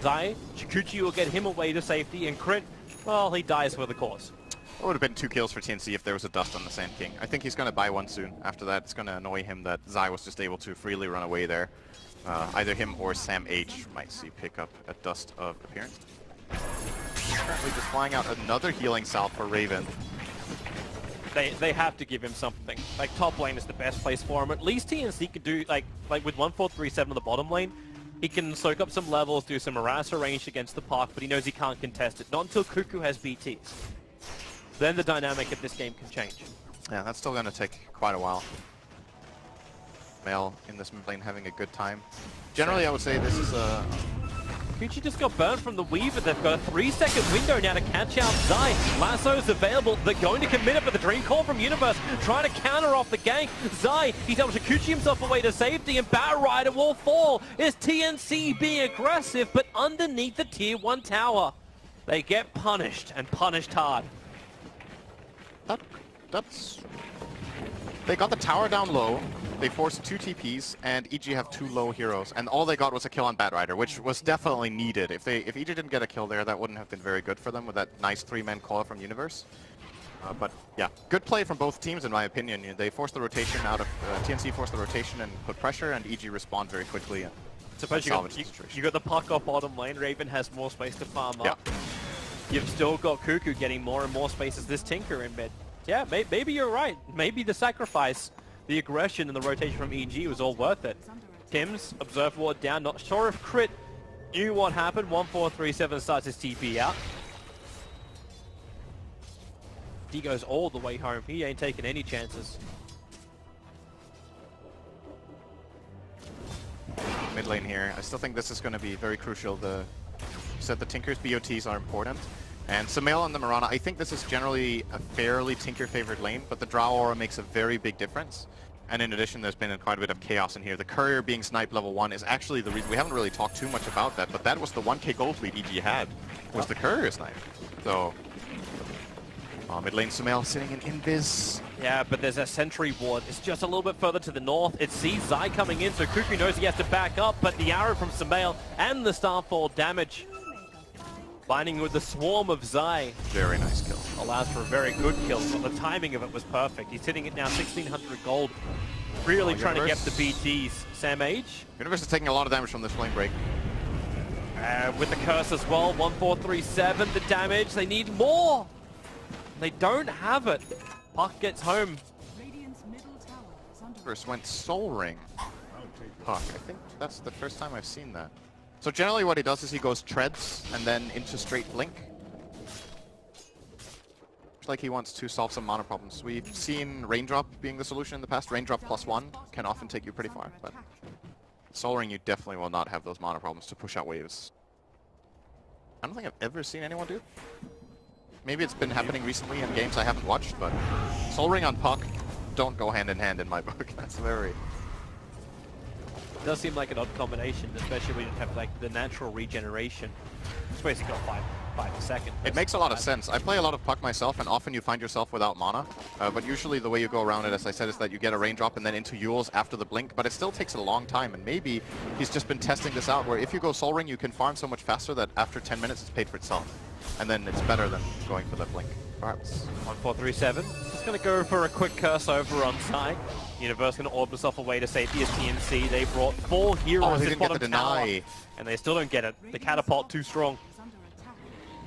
Zai, Chikuchi will get him away to safety, and Crit, well, he dies for the cause. It would have been 2 kills for TNC if there was a dust on the Sand King. I think he's going to buy one soon. After that, it's going to annoy him that Zai was just able to freely run away there. Either him or SamH might see pick up a dust of appearance. Currently just flying out another healing salve for Raven. They have to give him something. Like, top lane is the best place for him. At least TNC could do, like with 1437 on the bottom lane, he can soak up some levels, do some harasser range against the park, but he knows he can't contest it. Not until Cuckoo has BTs. Then the dynamic of this game can change. Yeah, that's still going to take quite a while. Male in this mid lane having a good time. Generally, I would say this is a... Kuchi just got burned from the Weaver. They've got a 3-second window now to catch out Zai. Lasso's available. They're going to commit it, but the Dream Call from Universe trying to counter off the gank. Zai, he's able to Kuchi himself away to safety, and Bat Rider will fall. Is TNC being aggressive, but underneath the Tier 1 tower. They get punished, and punished hard. That's they got the tower down low, they forced 2 TPs, and EG have 2 low heroes, and all they got was a kill on Batrider, which was definitely needed. If EG didn't get a kill there, that wouldn't have been very good for them with that nice 3-man call from Universe. But yeah, good play from both teams in my opinion. They forced the rotation out of, TNC forced the rotation and put pressure, and EG respond very quickly. And suppose you got the puck off bottom lane, Raven has more space to farm up. Yeah. You've still got Cuckoo getting more and more space as this Tinker in mid. Yeah, maybe you're right. Maybe the sacrifice, the aggression and the rotation from EG was all worth it. Tim's Observe Ward down, not sure if Crit knew what happened. 1437 starts his TP out. He goes all the way home. He ain't taking any chances. Mid lane here. I still think this is going to be very crucial. You said the Tinker's BOTs are important. And Sumail on the Mirana, I think this is generally a fairly Tinker-favored lane, but the Drow Aura makes a very big difference. And in addition, there's been quite a bit of chaos in here. The Courier being sniped level 1 is actually the reason. We haven't really talked too much about that, but that was the 1k gold lead EG had, was the Courier snipe. So, mid lane Sumail sitting in invis. Yeah, but there's a sentry ward. It's just a little bit further to the north. It sees Zai coming in, so Cuckoo knows he has to back up, but the arrow from Sumail and the Starfall damage, binding with the swarm of Zai. Very nice kill. Allows for a very good kill, but the timing of it was perfect. He's hitting it now 1600 gold. Really trying to get the BTs. Sam Age. Universe is taking a lot of damage from this flame break. With the curse as well, 1437, the damage. They need more. They don't have it. Puck gets home. First went Soul Ring. Puck. I think that's the first time I've seen that. So generally what he does is he goes treads and then into straight blink. Looks like he wants to solve some mana problems. We've seen Raindrop being the solution in the past. Raindrop +1 can often take you pretty far, but Soul Ring you definitely will not have those mana problems to push out waves. I don't think I've ever seen anyone do. Maybe it's been happening recently in games I haven't watched, but Soul Ring on Puck don't go hand in hand in my book. That's very... It does seem like an odd combination, especially when you have like the natural regeneration. It's basically got 5 a second. It makes a lot of sense. I play a lot of Puck myself, and often you find yourself without mana. But usually the way you go around it, as I said, is that you get a Raindrop and then into Yules after the blink, but it still takes a long time, and maybe he's just been testing this out, where if you go Soul Ring, you can farm so much faster that after 10 minutes it's paid for itself. And then it's better than going for the blink. Perhaps. 1437. Just going to go for a quick curse over on side. Universe going to orb himself away to safety as TNC. They brought 4 heroes in bottom tower, and they still don't get it. The catapult too strong.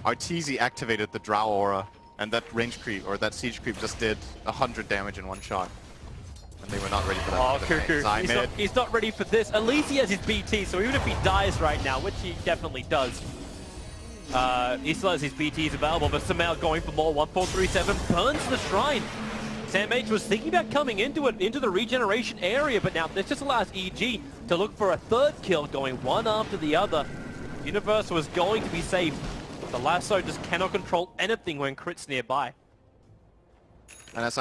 Arteezy activated the Drow Aura, and that range creep, or that siege creep, just did 100 damage in one shot. And they were not ready for that. Oh, Cuckoo. He's not ready for this. At least he has his BT, so even if he dies right now, which he definitely does, he still has his BTs available, but Sumail going for more. 1437 burns the shrine. Sam H was thinking about coming into it, into the regeneration area, but now this just allows EG to look for a third kill, going one after the other. Universe was going to be safe. The lasso just cannot control anything when Crit's nearby. And as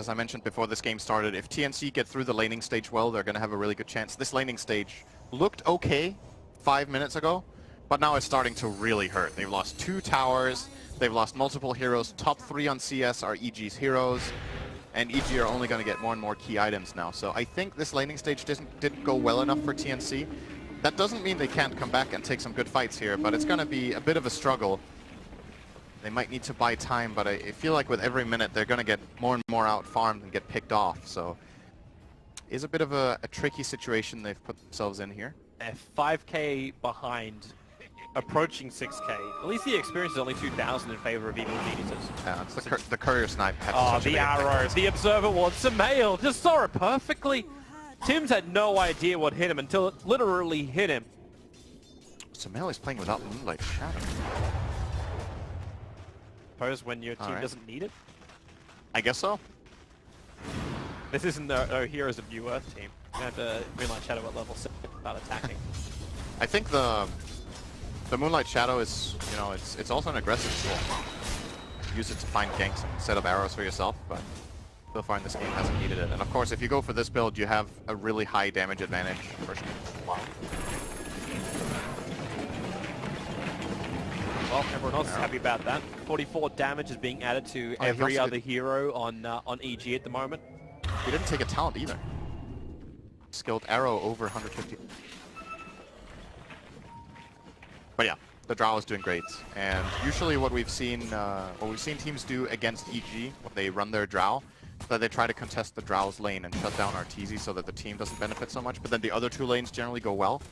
I mentioned before this game started, if TNC get through the laning stage well, they're going to have a really good chance. This laning stage looked okay 5 minutes ago, but now it's starting to really hurt. They've lost 2 towers, they've lost multiple heroes. Top 3 on CS are EG's heroes, and EG are only going to get more and more key items now. So I think this laning stage didn't go well enough for TNC. That doesn't mean they can't come back and take some good fights here, but it's going to be a bit of a struggle. They might need to buy time, but I feel like with every minute they're going to get more and more out farmed and get picked off. So it is a bit of a tricky situation they've put themselves in here. 5k behind, approaching 6k. At least the experience is only 2,000 in favor of Evil Geniuses. Yeah, it's the courier snipe. Oh, the arrow, the observer ward, Sumail just saw it perfectly. Tim's had no idea what hit him until it literally hit him. Sumail is playing without Moonlight Shadow. Suppose when your team doesn't need it? I guess so. This isn't the Heroes of New Earth team. You have the Moonlight Shadow at level 6 without attacking. I think the Moonlight Shadow is, you know, it's also an aggressive tool. Use it to find ganks and set up arrows for yourself, but so far in this game hasn't needed it. And of course, if you go for this build, you have a really high damage advantage. Wow. Well, everyone else is happy about that. 44 damage is being added to every other hero on EG at the moment. He didn't take a talent either. Skilled arrow over 150. But yeah, the Drow is doing great. And usually what we've seen teams do against EG when they run their Drow, that they try to contest the Drow's lane and shut down Arteezy so that the team doesn't benefit so much. But then the other two lanes generally go well.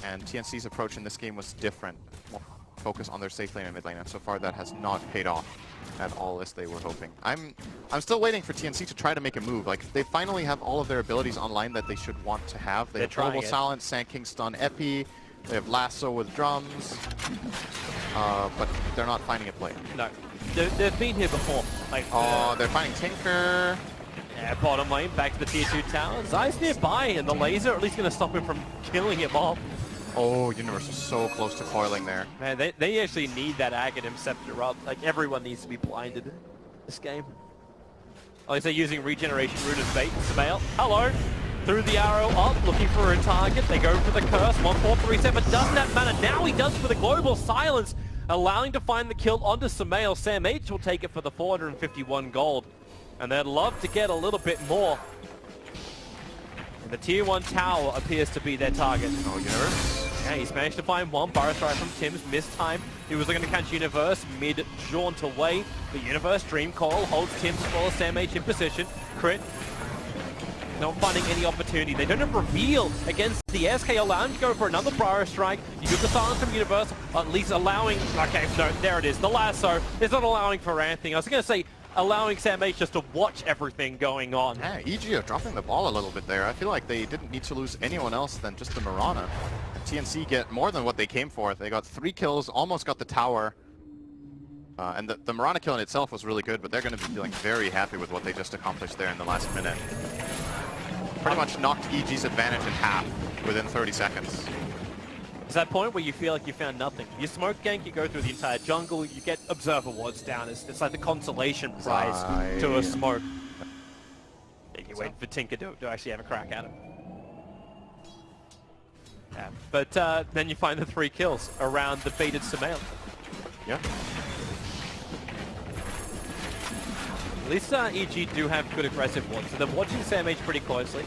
And TNC's approach in this game was different. More focus on their safe lane and mid lane, and so far that has not paid off at all as they were hoping. I'm still waiting for TNC to try to make a move. Like, they finally have all of their abilities online that they should want to have. They have Global Silence, Sand King Stun, Epi. They have Lasso with drums. But they're not finding a play. No. They've been here before. Like, they're finding Tinker. Yeah, bottom lane, back to the tier 2 tower. Zai's nearby, and the laser at least going to stop him from killing him off. Oh, Universe was so close to coiling there. Man, they actually need that Aghanim Scepter up. Like, everyone needs to be blinded this game. At least they're using Regeneration Rune as bait. Samael, hello! Through the arrow up, looking for a target. They go for the curse. 1437 doesn't that matter. Now he does for the Global Silence, allowing to find the kill onto Samael. Sam H will take it for the 451 gold. And they'd love to get a little bit more. And the tier 1 tower appears to be their target. Oh, Universe. Yeah, he's managed to find one. Burrow strike from Tim's, missed time. He was looking to catch Universe mid-jaunt away. The Universe Dream Coil holds Tim as well as Sam H in position. Crit. Not finding any opportunity. They don't have reveal against the SK, allowing to go for another Burrow strike. You get the silence from Universe, at least allowing... Okay, no, there it is. The lasso is not allowing for anything. I was going to say, allowing Sam H just to watch everything going on. Yeah, EG are dropping the ball a little bit there. I feel like they didn't need to lose anyone else than just the Mirana. TNC get more than what they came for. They got 3 kills, almost got the tower. And the Mirana kill in itself was really good, but they're going to be feeling very happy with what they just accomplished there in the last minute. Pretty much knocked EG's advantage in half within 30 seconds. It's that point where you feel like you found nothing. You smoke gank, you go through the entire jungle, you get observer wards down. It's like the consolation prize to a smoke. And you wait for Tinker to actually have a crack at him. Yeah. But then you find the 3 kills around the baited Samael. Yeah. At least EG do have good aggressive wards, so they're watching Sam H pretty closely.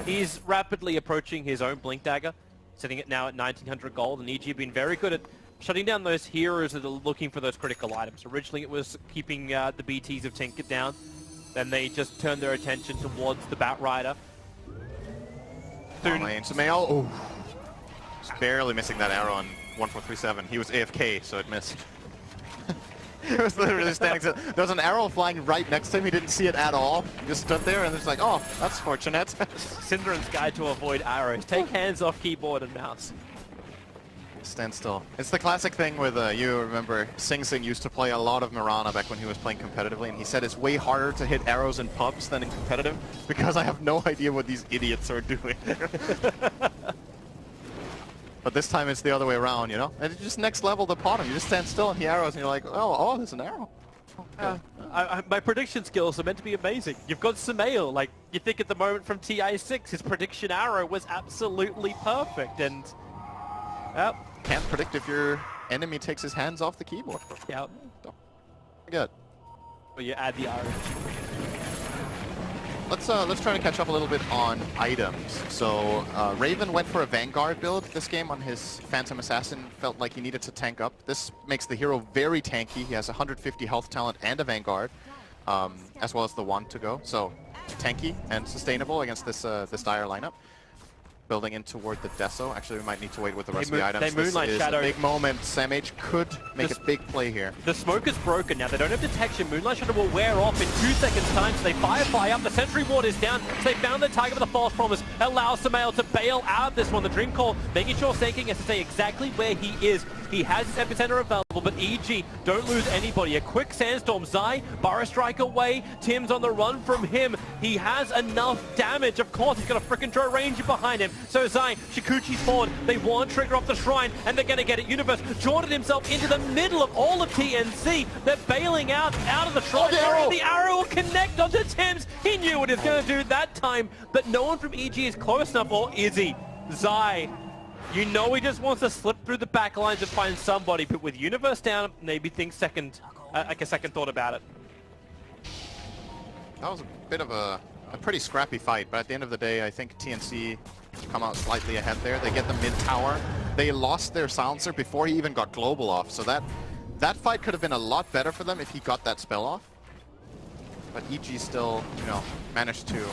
He's rapidly approaching his own Blink Dagger, sitting it now at 1900 gold, and EG have been very good at shutting down those heroes that are looking for those critical items. Originally it was keeping the BTs of Tinker down, then they just turned their attention towards the Batrider. Lane. Samael, oh, just barely missing that arrow on 1437. He was AFK, so it missed. He was literally standing. There was an arrow flying right next to him. He didn't see it at all. He just stood there and it's like, oh, that's fortunate. Syndrome's guide to avoid arrows. Take hands off keyboard and mouse. Stand still. It's the classic thing with, you remember, Sing Sing used to play a lot of Mirana back when he was playing competitively, and he said it's way harder to hit arrows in pubs than in competitive because I have no idea what these idiots are doing. But this time it's the other way around, you know? And it's just next level the bottom. You just stand still and he arrows and you're like, oh, there's an arrow. My prediction skills are meant to be amazing. You've got Samael, like, you think at the moment from TI6, his prediction arrow was absolutely perfect, and... Well, can't predict if your enemy takes his hands off the keyboard. Yeah. Good. But you add the arrow. Let's try to catch up a little bit on items. So Raven went for a Vanguard build this game on his Phantom Assassin. Felt like he needed to tank up. This makes the hero very tanky. He has 150 health talent and a Vanguard, as well as the wand to go. So tanky and sustainable against this dire lineup. Building in toward the Deso. Actually, we might need to wait with the rest of the items. They Moonlight Shadow. A big moment. Sam H could make a big play here. The smoke is broken now. They don't have detection. Moonlight Shadow will wear off in 2 seconds time, so they fire up. The Sentry Ward is down, so they found the target with a false promise. Allows Samael to bail out of this one. The Dream Call, making sure Sanking has to stay exactly where he is. He has his epicenter available, but EG don't lose anybody. A quick Sandstorm. Zai, Burrow Strike away. Tim's on the run from him. He has enough damage. Of course, he's got a freaking Drow Ranger behind him. So Zai, Shikuchi's forward. They want trigger off the shrine, and they're going to get it. Universe jaunted himself into the middle of all of TNC. They're bailing out of the shrine. The arrow will connect onto Tim's. He knew what he was going to do that time, but no one from EG is close enough, or is he? Zai, you know he just wants to slip through the back lines and find somebody, but with Universe down, maybe think second thought about it. That was a bit of a a pretty scrappy fight, but at the end of the day, I think TNC come out slightly ahead there. They get the mid tower. They lost their silencer before he even got global off, so that fight could have been a lot better for them if he got that spell off. But EG still, you know, managed to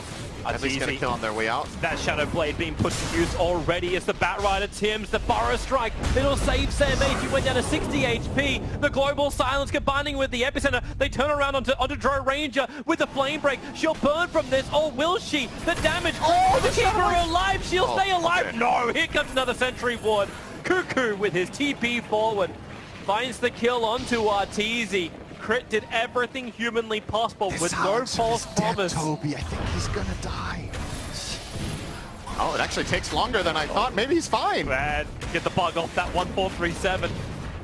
at least get a kill on their way out. That Shadow Blade being put to use already as the Batrider Tims, the Burrow Strike. It'll save Sam H. He went down to 60 HP. The Global Silence combining with the Epicenter. They turn around onto Dro Ranger with the Flame Break. She'll burn from this, or will she? The damage to keep her alive. She'll stay alive. Okay. No, here comes another Sentry Ward. Cuckoo with his TP forward. Finds the kill onto Arteezy. Crit did everything humanly possible with no false promise. Toby, I think he's gonna die. Oh, it actually takes longer than I thought. Maybe he's fine. Man, get the bug off that 1437.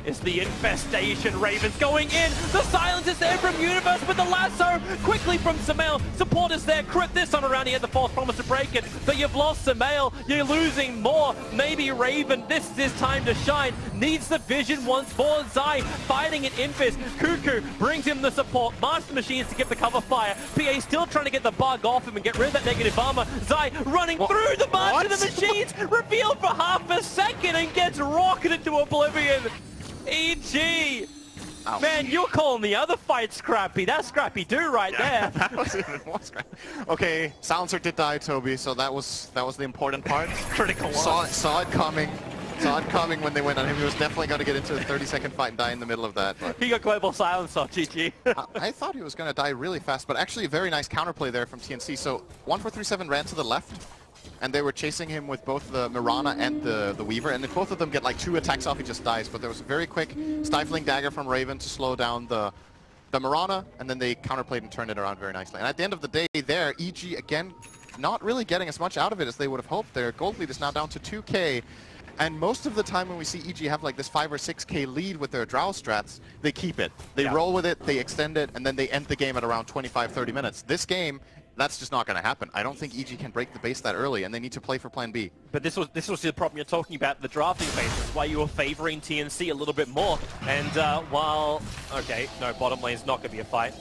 It's the infestation. Ravens going in. The silence is there from Universe with the lasso. Quickly from Samael. Support is there. Crit this time around. He had the false promise to break it. But you've lost Samael. You're losing more. Maybe Raven. This is his time to shine. Needs the vision once more. Zai fighting an Infest. Cuckoo brings him the support. Master Machines to give the cover fire. PA still trying to get the bug off him and get rid of that negative armor. Zai running through the Master of the Machines. Revealed for half a second and gets rocketed to oblivion. EG! Ow. Man, you're calling the other fight scrappy. That's scrappy do right there. That was even more scrappy. Okay, Silencer did die, Toby, so that was the important part. Critical one. Saw it coming. Saw it coming when they went on him. He was definitely going to get into a 30-second fight and die in the middle of that. But he got Global Silence off, GG. I thought he was going to die really fast, but actually a very nice counterplay there from TNC. So 1437 ran to the left, and they were chasing him with both the Mirana and the Weaver, and if both of them get like 2 attacks off, he just dies. But there was a very quick Stifling Dagger from Raven to slow down the Mirana, and then they counterplayed and turned it around very nicely. And at the end of the day there, EG again not really getting as much out of it as they would have hoped. Their gold lead is now down to 2k, and most of the time when we see EG have like this 5 or 6k lead with their Drow strats, they keep it. They roll with it, they extend it, and then they end the game at around 25-30 minutes. This game, that's just not going to happen. I don't think EG can break the base that early, and they need to play for plan B. But this was the problem you're talking about, the drafting phase. That's why you were favoring TNC a little bit more. And while... Okay, no, bottom lane's not going to be a fight.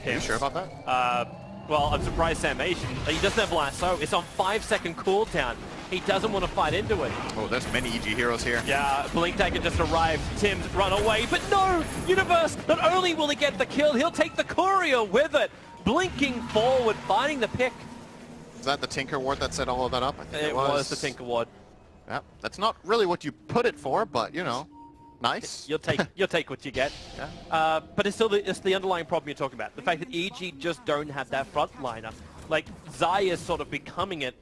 Are you sure about that? Well, I'm surprised Sam Asian. He doesn't have lasso. It's on 5-second cooldown. He doesn't want to fight into it. Oh, there's many EG heroes here. Yeah, Blink Dagger just arrived. Tim's run away, but no! Universe, not only will he get the kill, he'll take the courier with it. Blinking forward, finding the pick. Is that the Tinker Ward that set all of that up? I think it was the Tinker Ward. Yeah, that's not really what you put it for, but you know, nice. You'll take what you get. Yeah. But it's still the underlying problem you're talking about. The fact that EG just don't have that frontliner. Like Zai is sort of becoming it,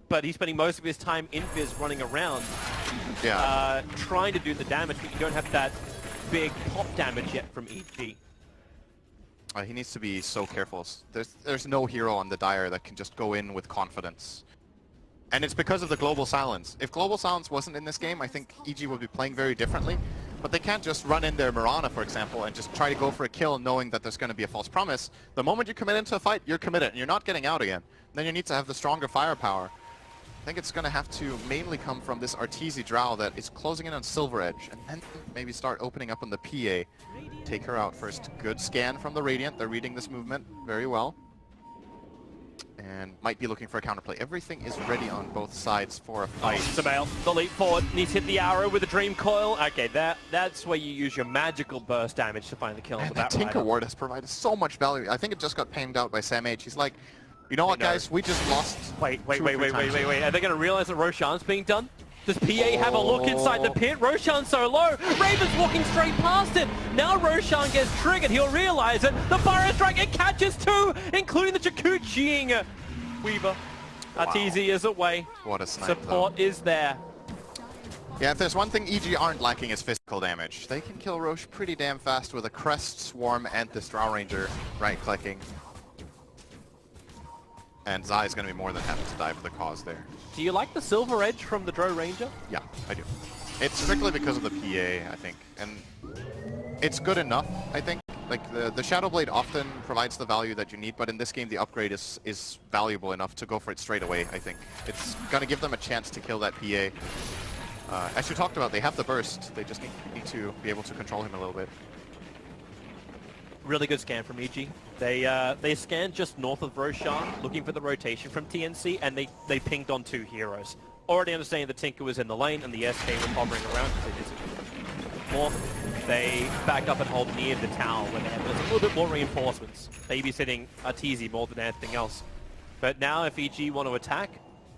but he's spending most of his time in Viz running around, trying to do the damage, but you don't have that big pop damage yet from EG. He needs to be so careful. There's no hero on the Dire that can just go in with confidence. And it's because of the Global Silence. If Global Silence wasn't in this game, I think EG would be playing very differently. But they can't just run in their Mirana, for example, and just try to go for a kill knowing that there's going to be a false promise. The moment you commit into a fight, you're committed, and you're not getting out again. Then you need to have the stronger firepower. I think it's going to have to mainly come from this Arteezy Drow that is closing in on Silver Edge, and then maybe start opening up on the PA. Take her out first. Good scan from the Radiant. They're reading this movement very well. And might be looking for a counterplay. Everything is ready on both sides for a fight. Samael, the leap forward, needs to hit the arrow with a Dream Coil. Okay, that's where you use your magical burst damage to find the kill. And that Tinker Ward has provided so much value. I think it just got pinged out by Sam H. He's like, you know what, guys? We just lost. Wait. Are they going to realize that Roshan's being done? Does PA have a look inside the pit? Roshan's so low. Raven's walking straight past it. Now Roshan gets triggered. He'll realize it. The Burrow Strike, it catches 2, including the Jakkuchiing Weaver. Arteezy is away. What a snipe, Support is there. Yeah, if there's one thing EG aren't lacking is physical damage. They can kill Roche pretty damn fast with a Crest, Swarm, and this Drow Ranger right-clicking. And Zai is going to be more than happy to die for the cause there. Do you like the Silver Edge from the Drow Ranger? Yeah, I do. It's strictly because of the PA, I think. And it's good enough, I think. Like, the Shadow Blade often provides the value that you need, but in this game the upgrade is valuable enough to go for it straight away, I think. It's going to give them a chance to kill that PA. As you talked about, they have the burst. They just need to be able to control him a little bit. Really good scan from EG. They scanned just north of Roshan, looking for the rotation from TNC, and they pinged on 2 heroes. Already understanding the Tinker was in the lane and the SK was hovering around because they did more. They backed up and hold near the tower where they had a little bit more reinforcements, babysitting Arteezy more than anything else. But now if EG want to attack,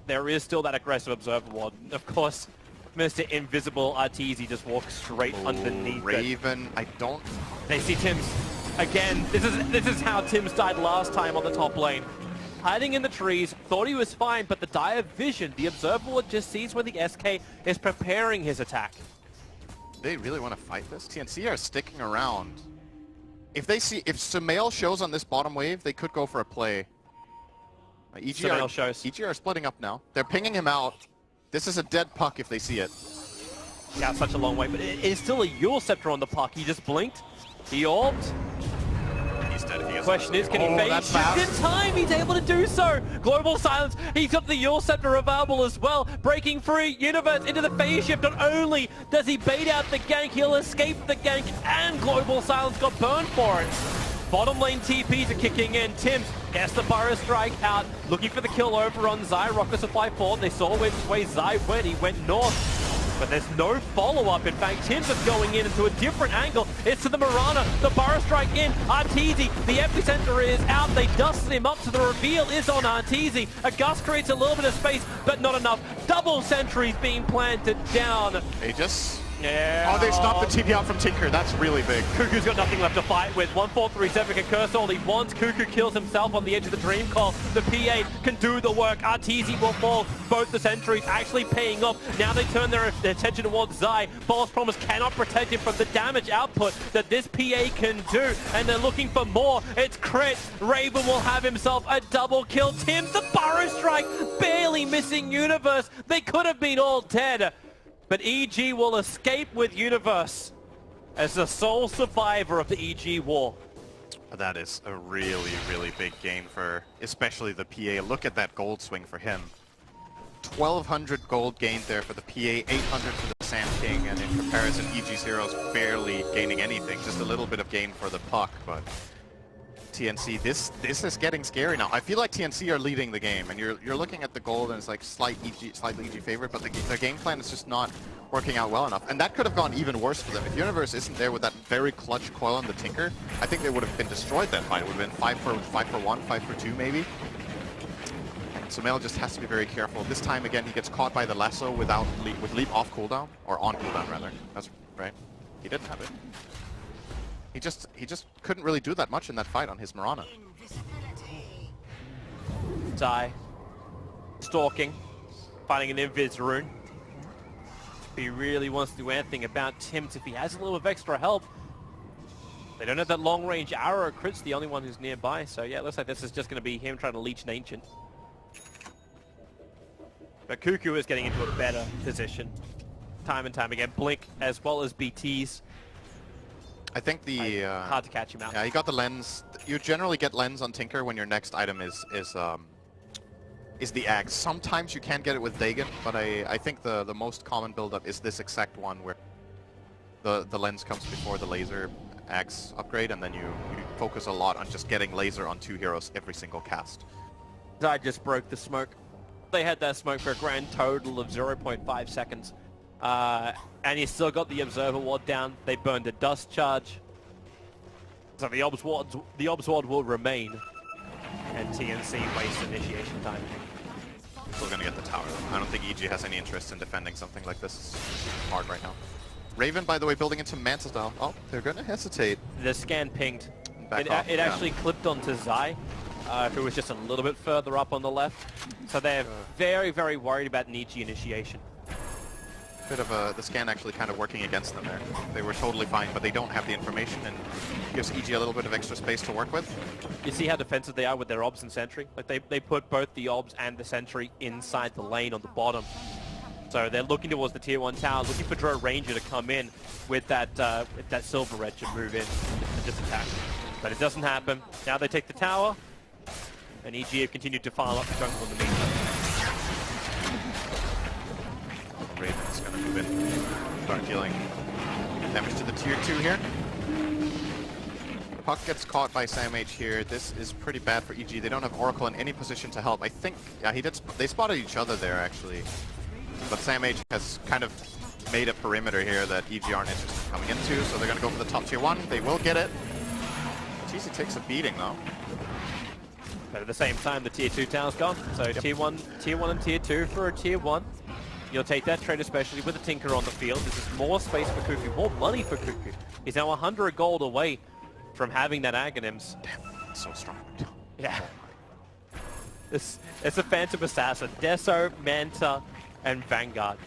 there is still that aggressive observer ward. Of course, Mr. Invisible Arteezy just walks straight underneath Raven, I don't... They see Tim's. Again, this is how Tim's died last time on the top lane. Hiding in the trees, thought he was fine, but the dire vision, the observer ward just sees when the SK is preparing his attack. They really want to fight this? TNC are sticking around. If Sumail shows on this bottom wave, they could go for a play. EG are splitting up now. They're pinging him out. This is a dead puck if they see it. Yeah, such a long way, but it is still a Yule Scepter on the puck. He just blinked. He orbed. He's dead if he Question is, can he fade shift in time? He's able to do so. Global silence. He's got the Yule Scepter available as well. Breaking free. Universe into the phase shift. Not only does he bait out the gank, he'll escape the gank, and global silence got burned for it. Bottom lane TPs are kicking in. Tims gets the Burrow Strike out, looking for the kill over on Zai. Rocket Supply forward. They saw which way Zai went. He went north. But there's no follow-up. In fact, Tims is going in into a different angle. It's to the Mirana. The Burrow Strike in. Arteezy. The epicenter is out. They dusted him up, so the reveal is on Arteezy. A gust creates a little bit of space, but not enough. Double sentries being planted down. They just... Yeah. Oh, they stopped the TP out from Tinker. That's really big. Cuckoo's got nothing left to fight with. 1437 can curse all he wants. Cuckoo kills himself on the edge of the Dream Call. The PA can do the work. Arteezy will fall. Both the sentries actually paying off. Now they turn their attention towards Zai. False Promise cannot protect him from the damage output that this PA can do. And they're looking for more. It's crit. Raven will have himself a double kill. Tims, the Burrow Strike, barely missing Universe. They could have been all dead. But EG will escape with Universe as the sole survivor of the EG war. That is a really, really big gain for especially the PA. Look at that gold swing for him. 1,200 gold gained there for the PA, 800 for the Sand King, and in comparison, EG's heroes barely gaining anything. Just a little bit of gain for the puck, but TNC, this is getting scary now. I feel like TNC are leading the game, and you're looking at the gold and it's like slightly EG favorite, but the game plan is just not working out well enough. And that could have gone even worse for them. If Universe isn't there with that very clutch coil on the Tinker, I think they would have been destroyed that fight. It would have been 5 for 1, 5 for 2 maybe. So Mel just has to be very careful. This time again he gets caught by the lasso with leap off cooldown, or on cooldown rather. That's right. He didn't have it. He just couldn't really do that much in that fight on his Mirana. Zai. Stalking. Finding an Invis rune. If he really wants to do anything about Tims, if he has a little bit of extra help. They don't have that long range arrow. Crit's the only one who's nearby. So yeah, it looks like this is just going to be him trying to leech an Ancient. But Cuckoo is getting into a better position. Time and time again. Blink as well as BTs. I think the hard to catch him out. Yeah, he got the lens. You generally get lens on Tinker when your next item is the axe. Sometimes you can get it with Dagon, but I think the most common build-up is this exact one where the lens comes before the laser axe upgrade, and then you focus a lot on just getting laser on 2 heroes every single cast. I just broke the smoke. They had that smoke for a grand total of 0.5 seconds. And he's still got the Observer Ward down. They burned a Dust Charge. So the Obs Ward will remain. And TNC wastes initiation time. Still gonna get the tower though. I don't think EG has any interest in defending something like this. It's hard right now. Raven, by the way, building into Manta style. Oh, they're gonna hesitate. The scan pinged. It Yeah. actually clipped onto Zai, who was just a little bit further up on the left. So they're very, very worried about an EG initiation. Bit of the scan actually kind of working against them there. They were totally fine, but they don't have the information, and gives EG a little bit of extra space to work with. You see how defensive they are with their Obs and Sentry? Like they put both the Obs and the Sentry inside the lane on the bottom. So they're looking towards the tier 1 tower, looking for Drow Ranger to come in with that Silver Edge and move in and just attack. But it doesn't happen. Now they take the tower, and EG have continued to farm up the jungle in the meantime. Raven's gonna move in, start dealing damage to the tier 2 here. puck gets caught by Sam H here. This is pretty bad for EG. They don't have Oracle in any position to help. I think, yeah, they spotted each other there, actually. But Sam H has kind of made a perimeter here that EG aren't interested in coming into, so they're going to go for the top tier 1. They will get it. TC takes a beating, though. But at the same time, the tier 2 tower's gone. So yep. tier 1 and tier 2 for a tier 1. You'll take that trade, especially with the Tinker on the field. This is more space for Cuckoo, more money for Cuckoo. He's now 100 gold away from having that Aghanims. Damn, so strong. Yeah. It's a Phantom Assassin. Deso, Manta, and Vanguard.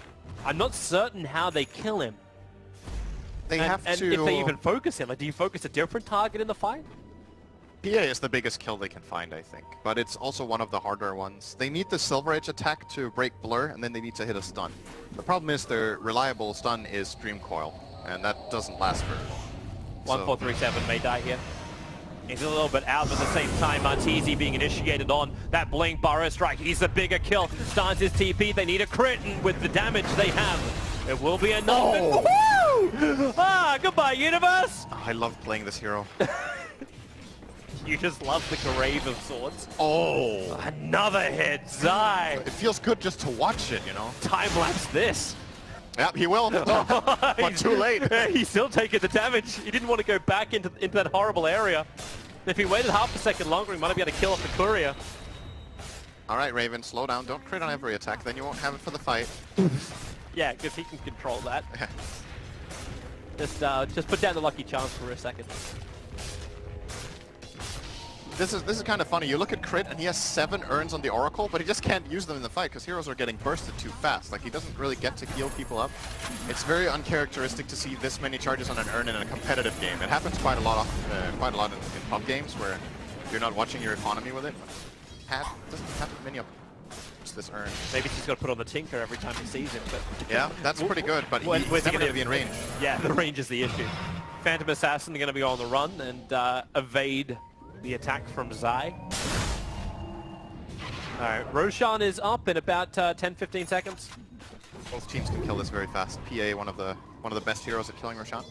I'm not certain how they kill him. They have to... And if they even focus him. Like, do you focus a different target in the fight? PA is the biggest kill they can find, I think. But it's also one of the harder ones. They need the Silver Edge attack to break Blur, and then they need to hit a stun. The problem is their reliable stun is Dream Coil, and that doesn't last very long. 1437 may die here. He's a little bit out, but at the same time, Arteezy being initiated on that Blink Burrow Strike. He's the bigger kill. Starts his TP. They need a crit, and with the damage they have, it will be enough. Oh! Ah, goodbye, universe! Oh, I love playing this hero. You just love the Grave of Swords. Oh! Another hit, Zai! It feels good just to watch it, you know? Time-lapse this. Yep, he will. But too late. He's still taking the damage. He didn't want to go back into that horrible area. If he waited half a second longer, he might have been able to kill off the courier. Alright, Raven, slow down. Don't crit on every attack, then you won't have it for the fight. Yeah, because he can control that. Just put down the lucky chance for a second. This is kind of funny. You look at Crit and he has 7 urns on the Oracle, but he just can't use them in the fight because heroes are getting bursted too fast. Like, he doesn't really get to heal people up. It's very uncharacteristic to see this many charges on an urn in a competitive game. It happens quite a lot in pub games where you're not watching your economy with it. Doesn't happen many of this urn. Maybe he's got to put on the Tinker every time he sees him. But yeah, that's pretty good, but he's never going to be in range. Yeah, the range is the issue. Phantom Assassin are going to be on the run and evade the attack from Zai. Alright, Roshan is up in about 10-15 seconds. Both teams can kill this very fast. PA, one of the best heroes at killing Roshan.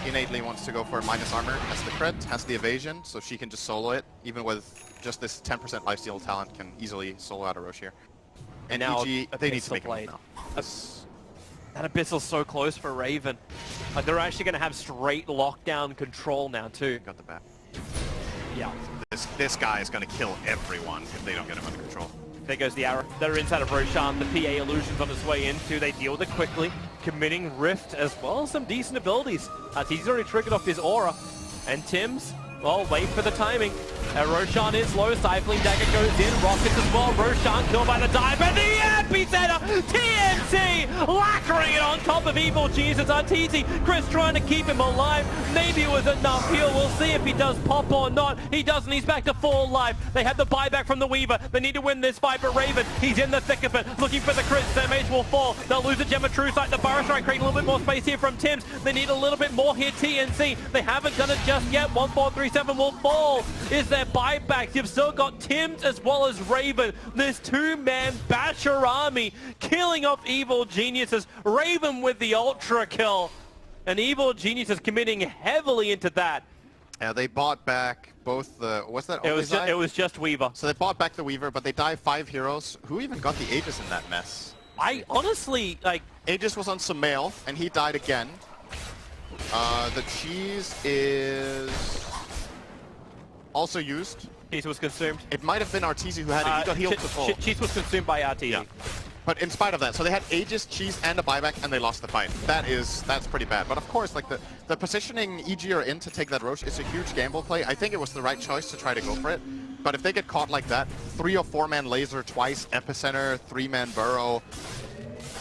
He innately wants to go for minus armor, has the crit, has the evasion, so she can just solo it. Even with just this 10% lifesteal talent can easily solo out a Rosh here. And now EG, they need to make a move now. That Abyssal's so close for Raven. Like, they're actually going to have straight lockdown control now too. Got the bat. Yeah. This guy is going to kill everyone if they don't get him under control. There goes the arrow. They're inside of Roshan. The PA illusion's on its way into. They deal with it quickly, committing Rift as well as some decent abilities. He's already triggered off his aura. And Tim's, well, wait for the timing. Roshan is low. Stifling Dagger goes in. Rockets as well. Roshan killed by the dive. And the epicenter! TNT! Lacquering it on top of Evil Jesus. Arteezy. Chris trying to keep him alive. Maybe it was enough heal. We'll see if he does pop or not. He doesn't. He's back to full life. They have the buyback from the Weaver. They need to win this fight, but Raven, he's in the thick of it. Looking for the crit. Samage will fall. They'll lose a Gem of True Sight. The Burrow Strike creating a little bit more space here from Tim's. They need a little bit more here, TNC. They haven't done it just yet. 1437 will fall. Is there buybacks? You've still got Tim's as well as Raven. This two-man Basher army killing off Evil Geniuses. Raven with the ultra kill. And Evil Geniuses committing heavily into that. Yeah, they bought back both the... What's that? It was just Weaver. So they bought back the Weaver, but they dive 5 heroes. Who even got the Aegis in that mess? I honestly, like... Aegis was on Sumail, and he died again. The cheese is... also used. Cheese was consumed. It might have been Arteezy who had it. He got healed to full. Cheese was consumed by Arteezy. Yeah. But in spite of that, so they had Aegis, Cheese, and a buyback, and they lost the fight. That's pretty bad. But of course, like the positioning EG are in to take that Roche is a huge gamble play. I think it was the right choice to try to go for it. But if they get caught like that, 3 or 4-man laser twice, epicenter, 3-man burrow,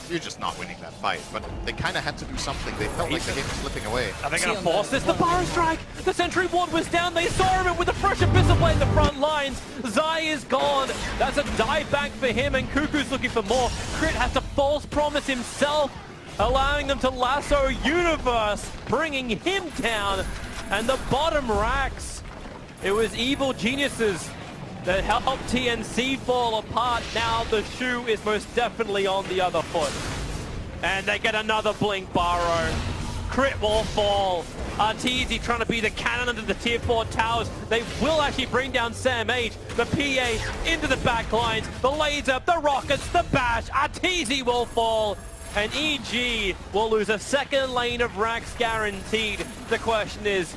you're just not winning that fight. But they kind of had to do something. They felt like the game was slipping away. Are they going to force this? The Burrow Strike! The Sentry Ward was down. They saw him, and with the fresh Abyssal Blade in the front lines, Zai is gone. That's a dive back for him, and Cuckoo's looking for more. Crit has to false promise himself, allowing them to lasso Universe, bringing him down. And the bottom racks, it was Evil Geniuses that helped TNC fall apart. Now the shoe is most definitely on the other foot. And they get another Blink Burrow. Crit will fall. Arteezy trying to be the cannon under the tier 4 towers. They will actually bring down Sam H. The PA into the back lines. The laser, the rockets, the bash. Arteezy will fall. And EG will lose a second lane of racks guaranteed. The question is,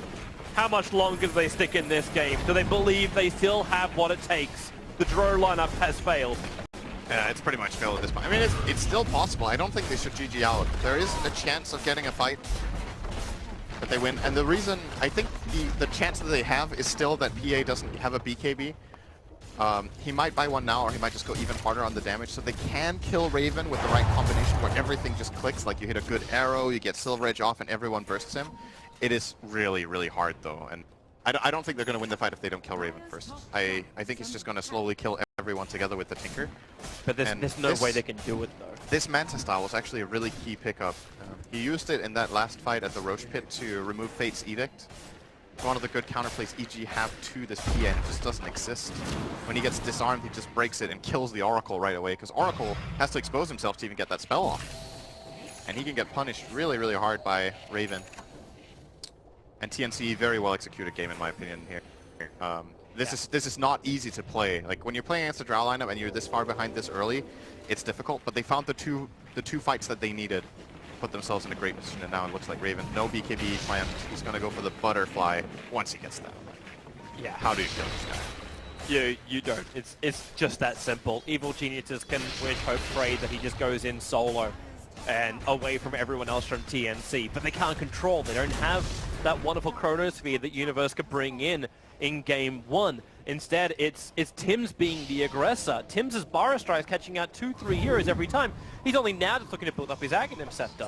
how much longer do they stick in this game? Do they believe they still have what it takes? The draw lineup has failed. Yeah, it's pretty much failed at this point. I mean, it's still possible. I don't think they should GG out. There is a chance of getting a fight, but they win. And the reason, I think the chance that they have is still that PA doesn't have a BKB. He might buy one now, or he might just go even harder on the damage. So they can kill Raven with the right combination where everything just clicks. Like you hit a good arrow, you get Silver Edge off, and everyone bursts him. It is really, really hard though. And I don't think they're going to win the fight if they don't kill Raven first. I think he's just going to slowly kill everyone together with the Tinker. But there's no way they can do it though. This Manta style was actually a really key pickup. He used it in that last fight at the Roche Pit to remove Fate's Edict. One of the good counterplays EG have to this PN, it just doesn't exist. When he gets disarmed, he just breaks it and kills the Oracle right away, because Oracle has to expose himself to even get that spell off. And he can get punished really, really hard by Raven. And TNC, very well executed game in my opinion here. This is not easy to play. Like when you're playing against a Drow lineup and you're this far behind this early, it's difficult. But they found the two fights that they needed, put themselves in a great position, and now it looks like Raven, no BKB planned. He's going to go for the butterfly once he gets that. Yeah. How do you kill this guy? You don't. It's just that simple. Evil Geniuses can wish, hope, pray that he just goes in solo and away from everyone else from TNC, but they can't control. They don't have that wonderful chronosphere that Universe could bring in game 1. Instead, it's Tim's being the aggressor. Tim's Bara Strike catching out 2-3 heroes every time. He's only now just looking to build up his Aghanim Scepter.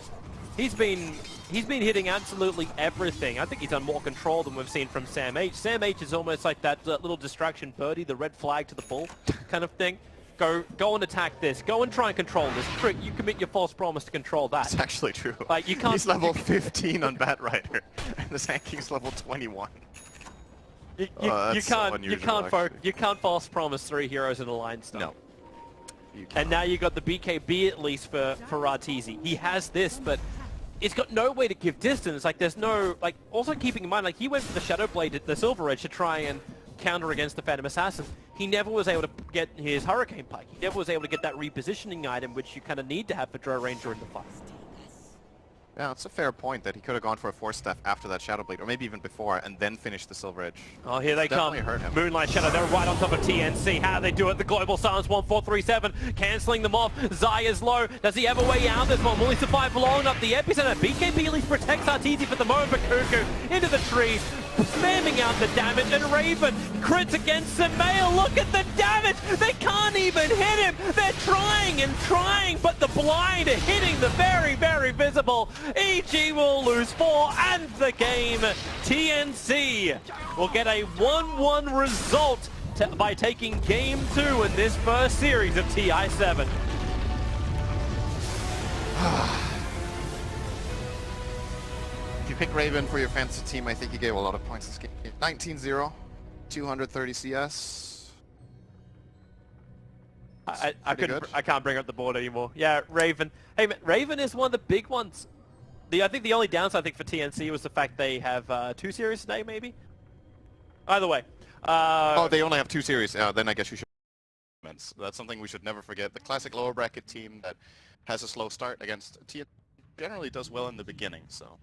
He's been hitting absolutely everything. I think he's done more control than we've seen from Sam H. Sam H is almost like that little distraction birdie, the red flag to the bull kind of thing. Go and attack this. Go and try and control this. Trick, you commit your false promise to control that. It's actually true. Like you can't. He's level 15 on Batrider, and the Sand King's level 21. You can't false promise 3 heroes in a line stuff. No. And now you got the BKB at least for Arteezy. He has this, but it's got no way to give distance. Like there's no like. Also keeping in mind, like he went for the Shadow Blade, the Silver Edge, to try and counter against the Phantom Assassin. He never was able to get his Hurricane Pike. He never was able to get that repositioning item, which you kind of need to have for Drow Ranger in the fight. Yeah, it's a fair point that he could have gone for a Force Staff after that Shadow Blade, or maybe even before, and then finished the Silver Edge. Oh, here they come. Hurt him. Moonlight Shadow, they're right on top of TNC. How do they do it? The Global Silence 1437, cancelling them off. Zaya's low. Does he have a way out this one? Will he survive long enough? The epicenter. BKB at least protects Arteezy for the moment, but Cuckoo into the trees, spamming out the damage, and Raven crits against Samael. Look at the damage! They can't even hit him! They're trying and trying, but the blind are hitting the very, very visible. EG will lose 4 and the game. TNC will get a 1-1 result by taking game 2 in this first series of TI7. If you pick Raven for your fantasy team, I think you gave a lot of points this game. 19-0, 230 CS. I can't bring up the board anymore. Yeah, Raven. Hey, man, Raven is one of the big ones. I think the only downside for TNC was the fact they have 2 series today, maybe. Either way. Oh, they only have 2 series. Then I guess you should. That's something we should never forget. The classic lower bracket team that has a slow start against TNC generally does well in the beginning. So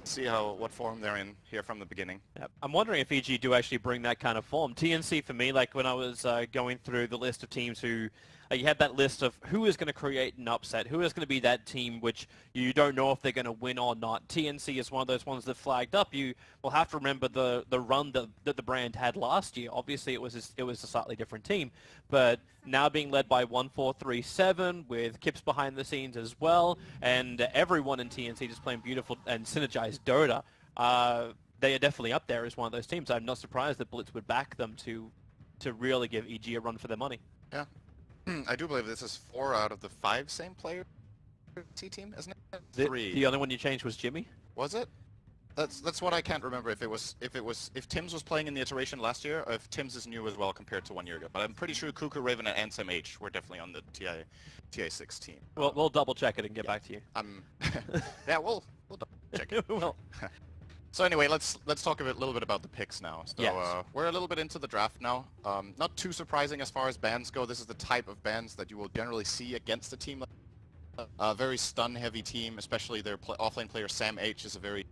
see what form they're in here from the beginning. Yep. I'm wondering if EG do actually bring that kind of form. TNC for me, like when I was going through the list of teams who, you had that list of who is going to create an upset, who is going to be that team which you don't know if they're going to win or not. TNC is one of those ones that flagged up. You will have to remember the run that the brand had last year. Obviously it was a slightly different team, but now being led by 1437 with Kips behind the scenes as well, and everyone in TNC just playing beautiful and synergized Dota. They are definitely up there as one of those teams. I'm not surprised that Blitz would back them to really give EG a run for their money. Yeah. I do believe this is 4 out of the 5 same player team, isn't it? 3. The only one you changed was Jimmy? Was it? That's what I can't remember if Tim's was playing in the iteration last year, or if Tim's is new as well compared to 1 year ago. But I'm pretty sure Cuckoo, Raven, and Ansem H were definitely on the TI6 team. We'll double check it and get back to you. Yeah, we'll double check it. Well. So anyway, let's talk a little bit about the picks now. So Yes. we're a little bit into the draft now. Not too surprising as far as bans go. This is the type of bans that you will generally see against a team. A very stun-heavy team, especially their offlane player Sam H is a very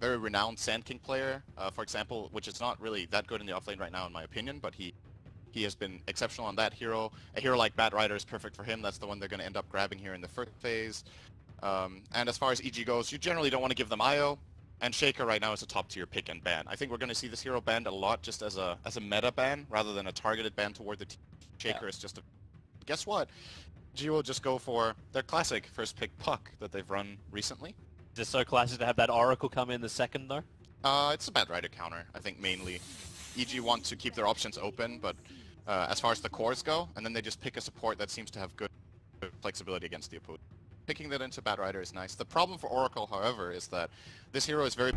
renowned Sand King player, for example, which is not really that good in the offlane right now in my opinion, but he has been exceptional on that hero. A hero like Bat Rider is perfect for him. That's the one they're going to end up grabbing here in the first phase. And as far as EG goes, you generally don't want to give them IO. And Shaker right now is a top tier pick and ban. I think we're going to see this hero banned a lot just as a meta ban rather than a targeted ban toward the team. Shaker is just a... Guess what? G will just go for their classic first pick Puck that they've run recently. Just so classic to have that Oracle come in the second though. It's a bad rider counter, I think mainly. EG want to keep their options open, but as far as the cores go, and then they just pick a support that seems to have good flexibility against the opponent. Picking that into Bad Rider is nice. The problem for Oracle, however, is that this hero is very